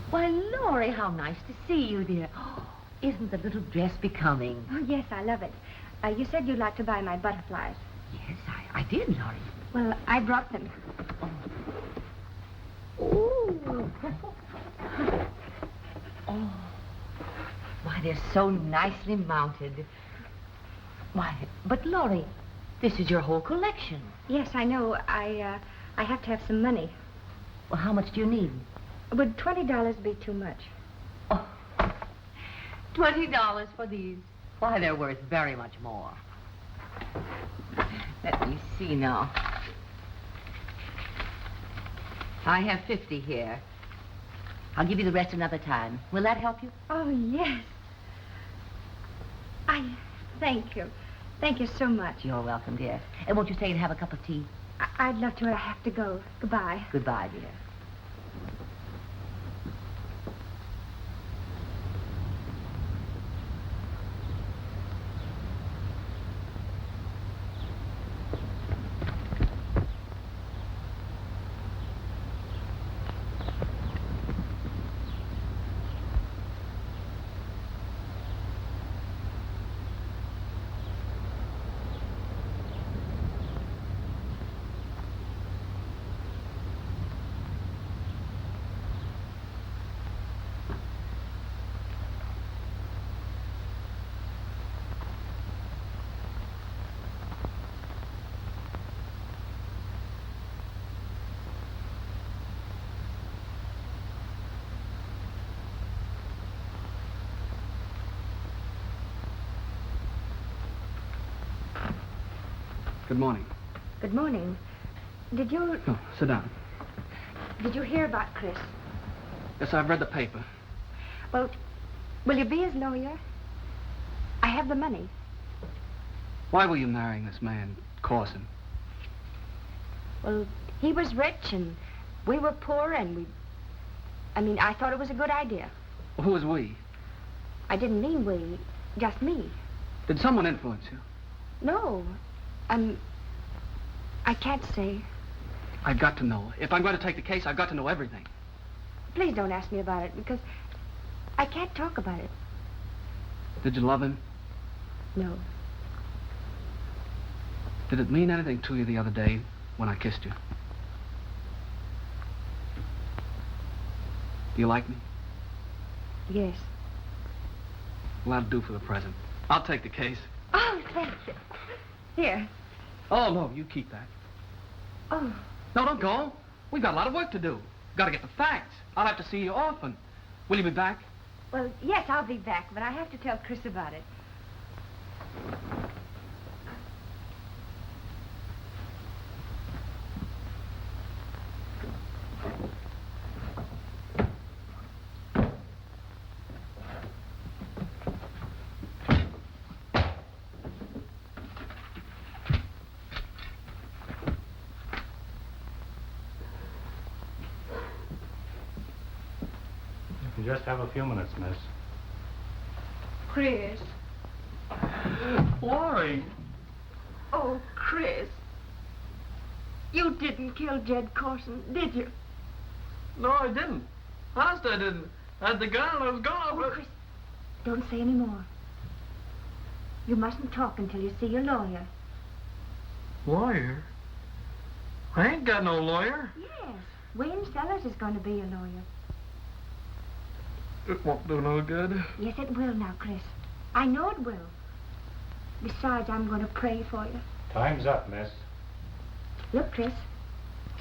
Why, Laurie, how nice to see you, dear. Oh, isn't the little dress becoming? Oh, yes, I love it. You said you'd like to buy my butterflies. Yes, I did, Laurie. Well, I brought them. Ooh. Oh. Why, they're so nicely mounted. Why, but Laurie, this is your whole collection. Yes, I know. I have to have some money. Well, how much do you need? Would $20 be too much? Oh, $20 for these. Why, they're worth very much more. Let me see now. I have 50 here. I'll give you the rest another time. Will that help you? Oh, yes. Thank you. Thank you so much. You're welcome, dear. And won't you stay and have a cup of tea? I'd love to. I have to go. Goodbye. Goodbye, dear. Good morning. Good morning. Did you... Oh, sit down. Did you hear about Chris? Yes, I've read the paper. Well, will you be his lawyer? I have the money. Why were you marrying this man, Corson? Well, he was rich and we were poor and I thought it was a good idea. Well, who was we? I didn't mean we, just me. Did someone influence you? No. I can't say. I've got to know. If I'm going to take the case, I've got to know everything. Please don't ask me about it because I can't talk about it. Did you love him? No. Did it mean anything to you the other day when I kissed you? Do you like me? Yes. Well, that'll do for the present. I'll take the case. Oh, thank you. Here. Oh, no, you keep that. Oh. No, don't go. We've got a lot of work to do. Got to get the facts. I'll have to see you often. Will you be back? Well, yes, I'll be back, but I have to tell Chris about it. You just have a few minutes, miss. Chris. Laurie. Oh, Chris. You didn't kill Jed Corson, did you? No, I didn't. Honest, I didn't. I had the gun and I was gone. Oh, Chris, don't say any more. You mustn't talk until you see your lawyer. Lawyer? I ain't got no lawyer. Yes. Wayne Sellers is going to be your lawyer. It won't do no good. Yes, it will now, Chris. I know it will. Besides, I'm going to pray for you. Time's up, miss. Look, Chris,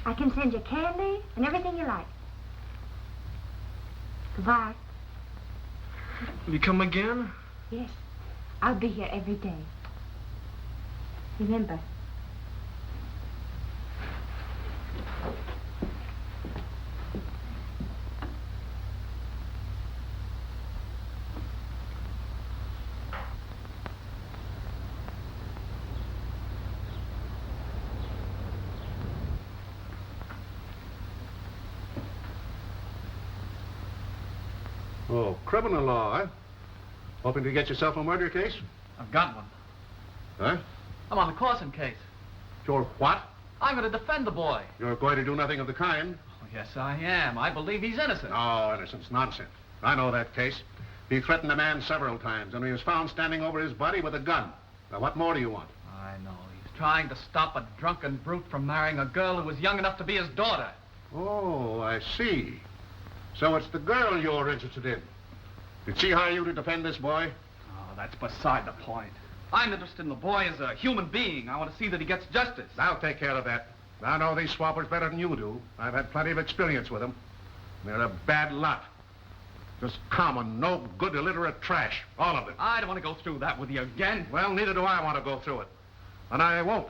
I can send you candy and everything you like. Goodbye. Will you come again? Yes, I'll be here every day. Remember. Oh, criminal law, eh? Hoping to get yourself a murder case? I've got one. Huh? I'm on the Corson case. You're what? I'm going to defend the boy. You're going to do nothing of the kind? Oh, yes, I am. I believe he's innocent. No, innocence. Nonsense. I know that case. He threatened a man several times, and he was found standing over his body with a gun. Now, what more do you want? I know. He's trying to stop a drunken brute from marrying a girl who was young enough to be his daughter. Oh, I see. So it's the girl you're interested in. Did she hire you to defend this boy? Oh, that's beside the point. I'm interested in the boy as a human being. I want to see that he gets justice. I'll take care of that. I know these swappers better than you do. I've had plenty of experience with them. They're a bad lot. Just common, no good, illiterate trash. All of them. I don't want to go through that with you again. Well, neither do I want to go through it. and I won't.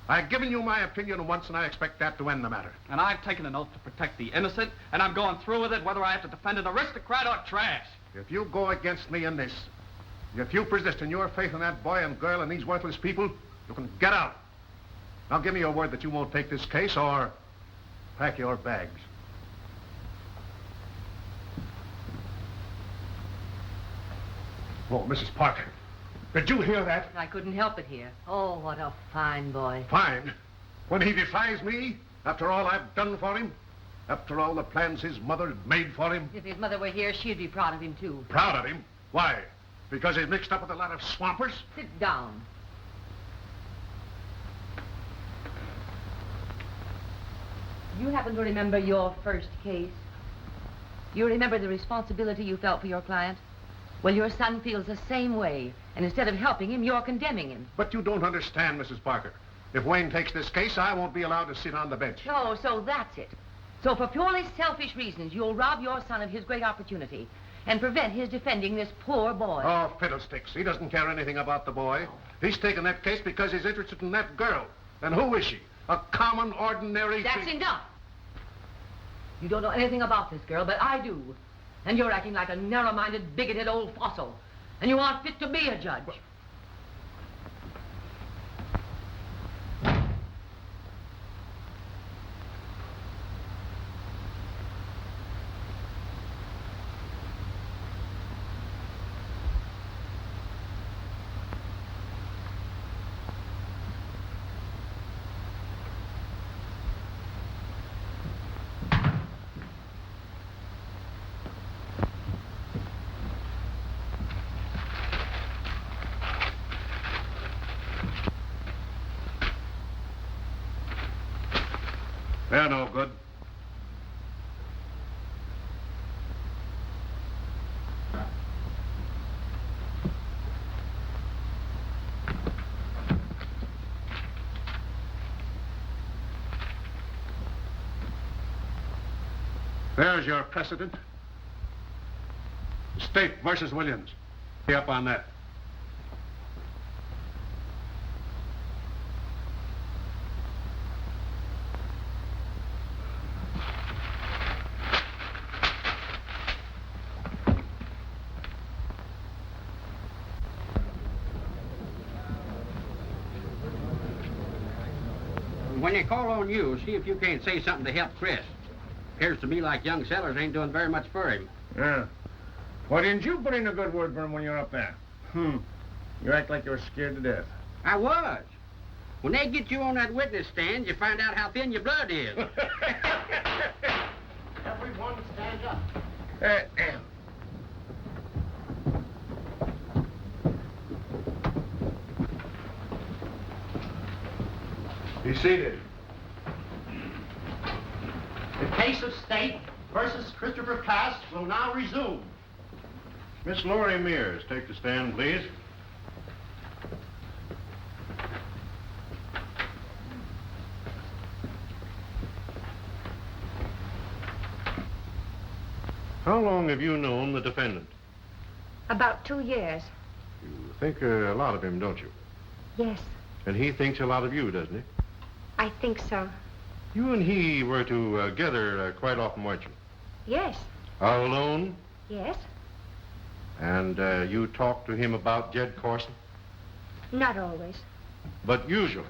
I've given you my opinion once, and I expect that to end the matter. And I've taken an oath to protect the innocent, and I'm going through with it whether I have to defend an aristocrat or trash. If you go against me in this, if you persist in your faith in that boy and girl and these worthless people, you can get out. Now give me your word that you won't take this case, or pack your bags. Oh, Mrs. Parker, did you hear that? I couldn't help it here. Oh, what a fine boy. Fine. When he defies me, after all I've done for him, after all the plans his mother had made for him. If his mother were here, she'd be proud of him, too. Proud of him? Why? Because he's mixed up with a lot of swampers? Sit down. You happen to remember your first case? You remember the responsibility you felt for your client? Well, your son feels the same way. And instead of helping him, you're condemning him. But you don't understand, Mrs. Parker. If Wayne takes this case, I won't be allowed to sit on the bench. Oh, so that's it. So for purely selfish reasons, you'll rob your son of his great opportunity and prevent his defending this poor boy. Oh, fiddlesticks. He doesn't care anything about the boy. He's taken that case because he's interested in that girl. And who is she? A common, ordinary... That's enough. You don't know anything about this girl, but I do. And you're acting like a narrow-minded, bigoted old fossil. And you aren't fit to be a judge. They're no good. There's your precedent. State versus Williams. Be up on that. When they call on you, see if you can't say something to help Chris. Appears to me like young Sellers ain't doing very much for him. Yeah. Why didn't you put in a good word for him when you were up there? You act like you were scared to death. I was. When they get you on that witness stand, you find out how thin your blood is. Everyone stand up. Be seated. The case of State versus Christopher Cass will now resume. Miss Laurie Mears, take the stand, please. How long have you known the defendant? About 2 years. You think a lot of him, don't you? Yes, And he thinks a lot of you, doesn't he? I think so. You and he were together quite often, weren't you? Yes, All alone? yes. And you talked to him about Jed Corson? Not always. But usually.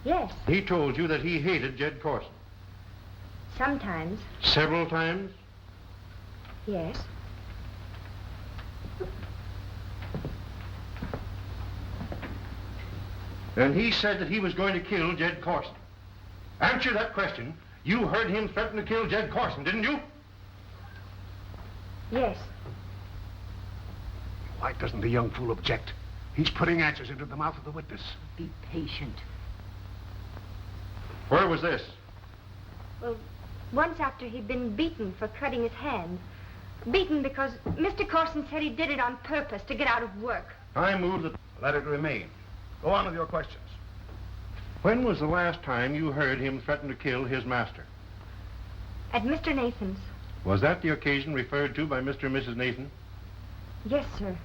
Yes, He told you that he hated Jed Corson. sometimes. Several times? Yes. And he said that he was going to kill Jed Corson. Answer that question. You heard him threaten to kill Jed Corson, didn't you? Yes. Why doesn't the young fool object? He's putting answers into the mouth of the witness. Be patient. Where was this? Well, once after he'd been beaten for cutting his hand. Beaten because Mr. Corson said he did it on purpose to get out of work. I move that... Let it remain. Go on with your questions. When was the last time you heard him threaten to kill his master? At Mr. Nathan's. Was that the occasion referred to by Mr. and Mrs. Nathan? Yes, sir.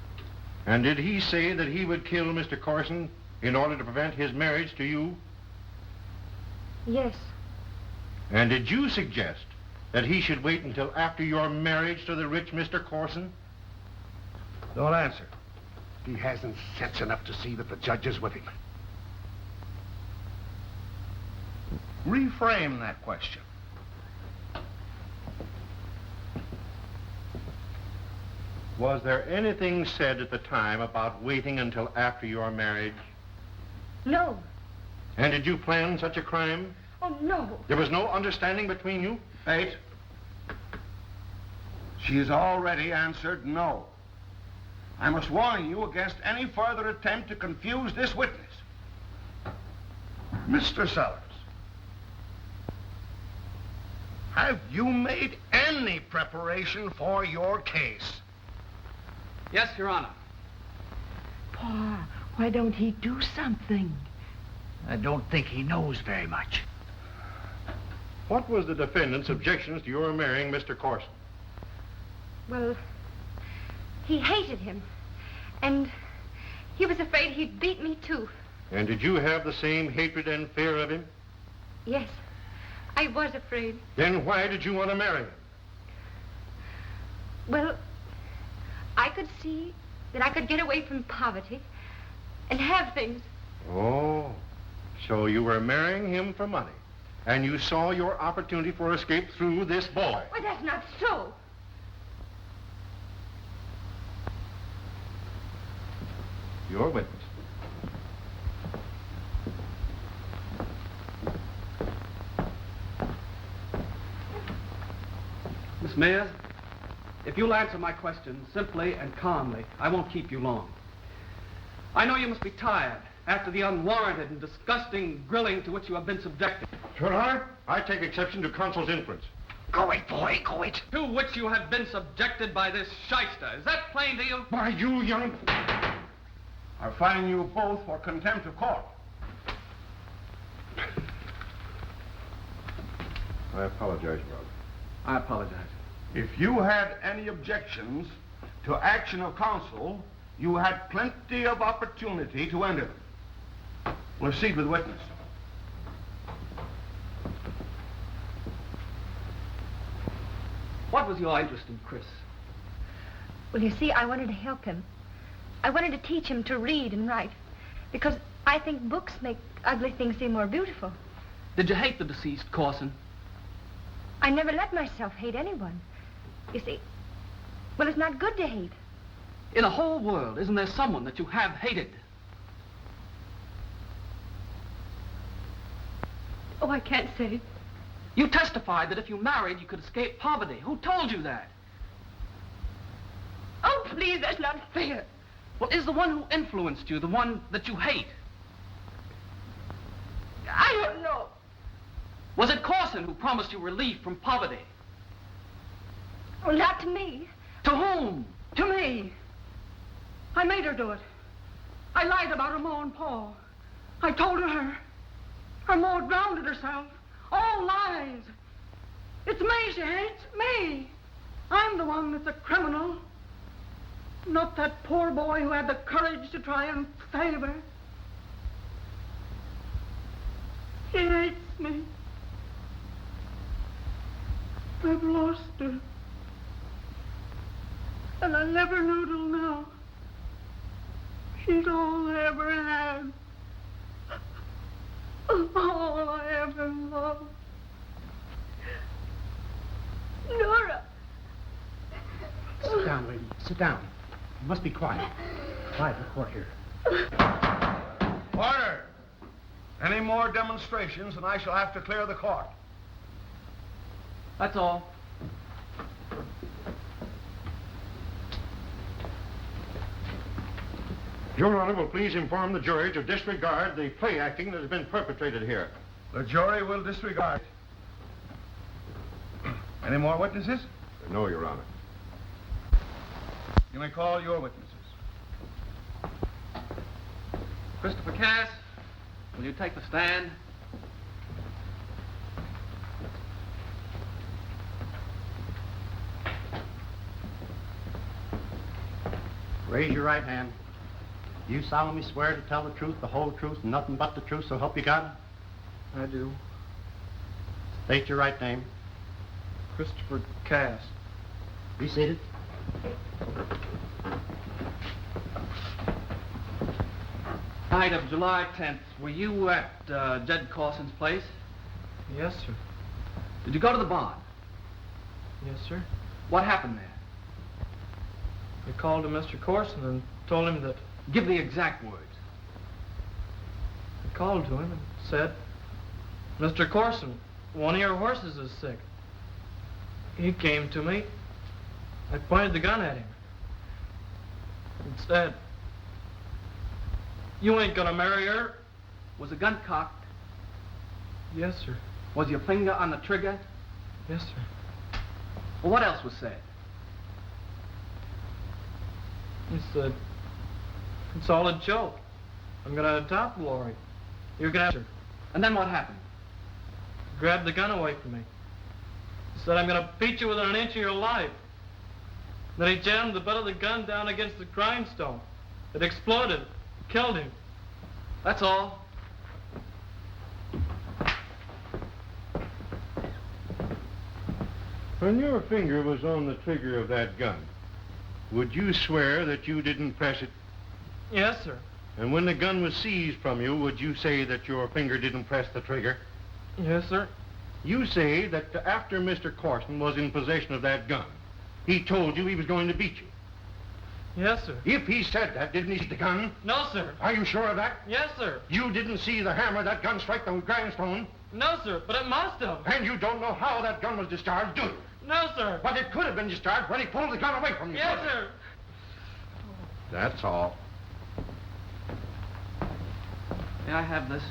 And did he say that he would kill Mr. Corson in order to prevent his marriage to you? Yes. And did you suggest that he should wait until after your marriage to the rich Mr. Corson? Don't answer. He hasn't sense enough to see that the judge is with him. Reframe that question. Was there anything said at the time about waiting until after your marriage? No. And did you plan such a crime? Oh, no. There was no understanding between you? Wait. She's already answered no. I must warn you against any further attempt to confuse this witness. Mr. Sellers, have you made any preparation for your case? Yes, Your Honor. Pa, why don't he do something? I don't think he knows very much. What was the defendant's objections to your marrying Mr. Corson? Well, he hated him. And he was afraid he'd beat me, too. And did you have the same hatred and fear of him? Yes, I was afraid. Then why did you want to marry him? Well, I could see that I could get away from poverty and have things. Oh, so you were marrying him for money. And you saw your opportunity for escape through this boy. Well, that's not so. Your witness. Miss Mears, if you'll answer my question simply and calmly, I won't keep you long. I know you must be tired after the unwarranted and disgusting grilling to which you have been subjected. Your Honor, I take exception to counsel's inference. Go it, boy, go it. To which you have been subjected by this shyster. Is that plain to you? Why, you young... I fine you both for contempt of court. I apologize, Rob. I apologize. If you had any objections to action of counsel, you had plenty of opportunity to enter them. Proceed with witness. What was your interest in Chris? Well, you see, I wanted to help him. I wanted to teach him to read and write, because I think books make ugly things seem more beautiful. Did you hate the deceased Corson? I never let myself hate anyone. You see, well, it's not good to hate. In the whole world, isn't there someone that you have hated? Oh, I can't say. You testified that if you married, you could escape poverty. Who told you that? Oh, please, that's not fair. Well, is the one who influenced you the one that you hate? I don't know. Was it Corson who promised you relief from poverty? Well, not to me. To whom? To me. I made her do it. I lied about her ma and pa. I told her her ma drowned herself. All lies. It's me she hates, me. I'm the one that's a criminal. Not that poor boy who had the courage to try and save her. She hates me. I've lost her. And I never knew till now. She's all I ever had. All I ever loved. Nora. Sit down, lady. Sit down. You must be quiet. Quiet in the court here. Order! Any more demonstrations and I shall have to clear the court. That's all. Your Honor will please inform the jury to disregard the play acting that has been perpetrated here. The jury will disregard. Any more witnesses? No, Your Honor. You may call your witnesses. Christopher Cass, will you take the stand? Raise your right hand. You solemnly swear to tell the truth, the whole truth, and nothing but the truth, so help you God? I do. State your right name. Christopher Cass. Be seated. Night of July 10th, were you at Jed Carson's place? Yes, sir. Did you go to the barn? Yes, sir. What happened there? I called to Mr. Corson and told him that... Give the exact words. I called to him and said, Mr. Corson, one of your horses is sick. He came to me. I pointed the gun at him. And said, you ain't gonna marry her. Was the gun cocked? Yes, sir. Was your finger on the trigger? Yes, sir. Well, what else was said? He said, it's all a joke. I'm gonna topple Lori. You're gonna have her. And then what happened? He grabbed the gun away from me. He said, I'm gonna beat you within an inch of your life. Then he jammed the butt of the gun down against the grindstone. It exploded. Killed him. That's all. When your finger was on the trigger of that gun, would you swear that you didn't press it? Yes, sir. And when the gun was seized from you, would you say that your finger didn't press the trigger? Yes, sir. You say that after Mr. Corson was in possession of that gun, he told you he was going to beat you. Yes, sir. If he said that, didn't he see the gun? No, sir. Are you sure of that? Yes, sir. You didn't see the hammer of that gun strike the grindstone? No, sir, but it must have. And you don't know how that gun was discharged, do you? No, sir. But it could have been discharged when he pulled the gun away from you. Yes, sir. That's all. May I have this?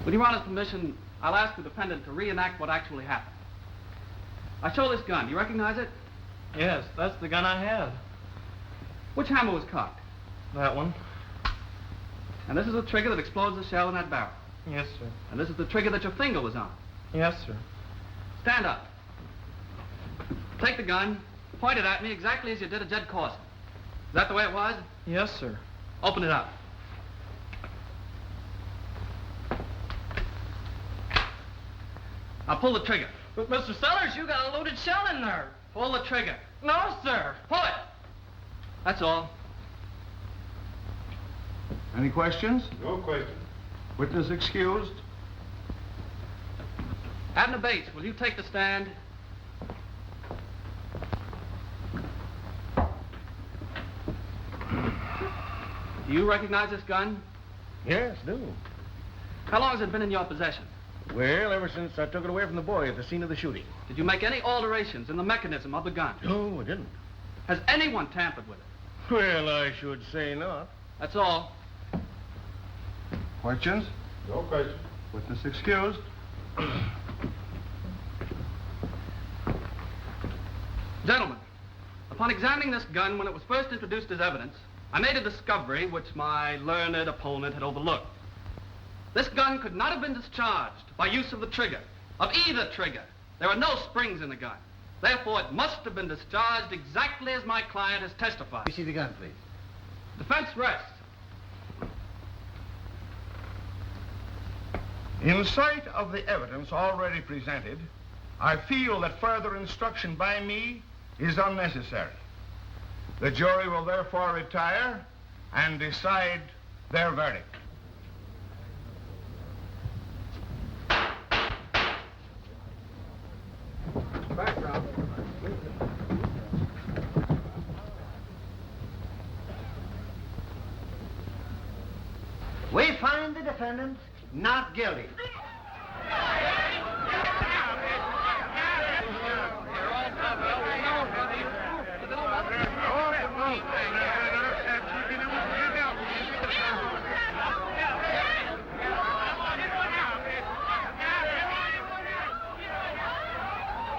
With Your Honor's permission, I'll ask the defendant to reenact what actually happened. I show this gun. You recognize it? Yes, that's the gun I had. Which hammer was cocked? That one. And this is the trigger that explodes the shell in that barrel. Yes, sir. And this is the trigger that your finger was on. Yes, sir. Stand up. Take the gun, point it at me exactly as you did at Jed Corson. Is that the way it was? Yes, sir. Open it up. Now pull the trigger. But, Mr. Sellers, you got a loaded shell in there. Pull the trigger. No, sir. Pull it. That's all. Any questions? No question. Witness excused. Abner Bates, will you take the stand? Do you recognize this gun? Yes, do. How long has it been in your possession? Well, ever since I took it away from the boy at the scene of the shooting. Did you make any alterations in the mechanism of the gun? No, I didn't. Has anyone tampered with it? Well, I should say not. That's all. Questions? No question. Witness excused. Gentlemen, upon examining this gun when it was first introduced as evidence, I made a discovery which my learned opponent had overlooked. This gun could not have been discharged by use of the trigger, of either trigger. There are no springs in the gun. Therefore, it must have been discharged exactly as my client has testified. You see the gun, please. Defense rests. In sight of the evidence already presented, I feel that further instruction by me is unnecessary. The jury will therefore retire and decide their verdict. Background. We find the defendant not guilty.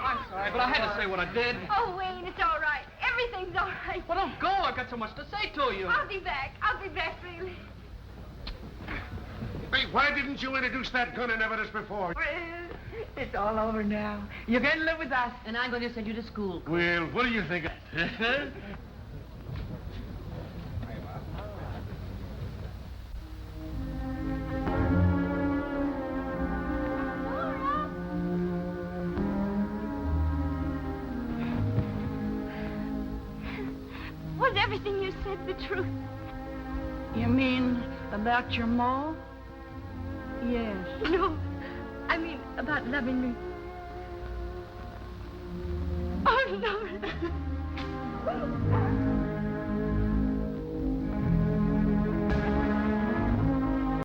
I'm sorry, but I had to say what I did. Oh, Wayne, it's all right. Everything's all right. Well, don't go. I've got so much to say to you. I'll be back. I'll be back, really. Hey, why didn't you introduce that gun in evidence before? Well, It's all over now. You're going to live with us. And I'm going to send you to school. Well, what do you think of that? Was everything you said the truth? You mean about your ma? Yes. No, I mean about loving me. Oh, Lord.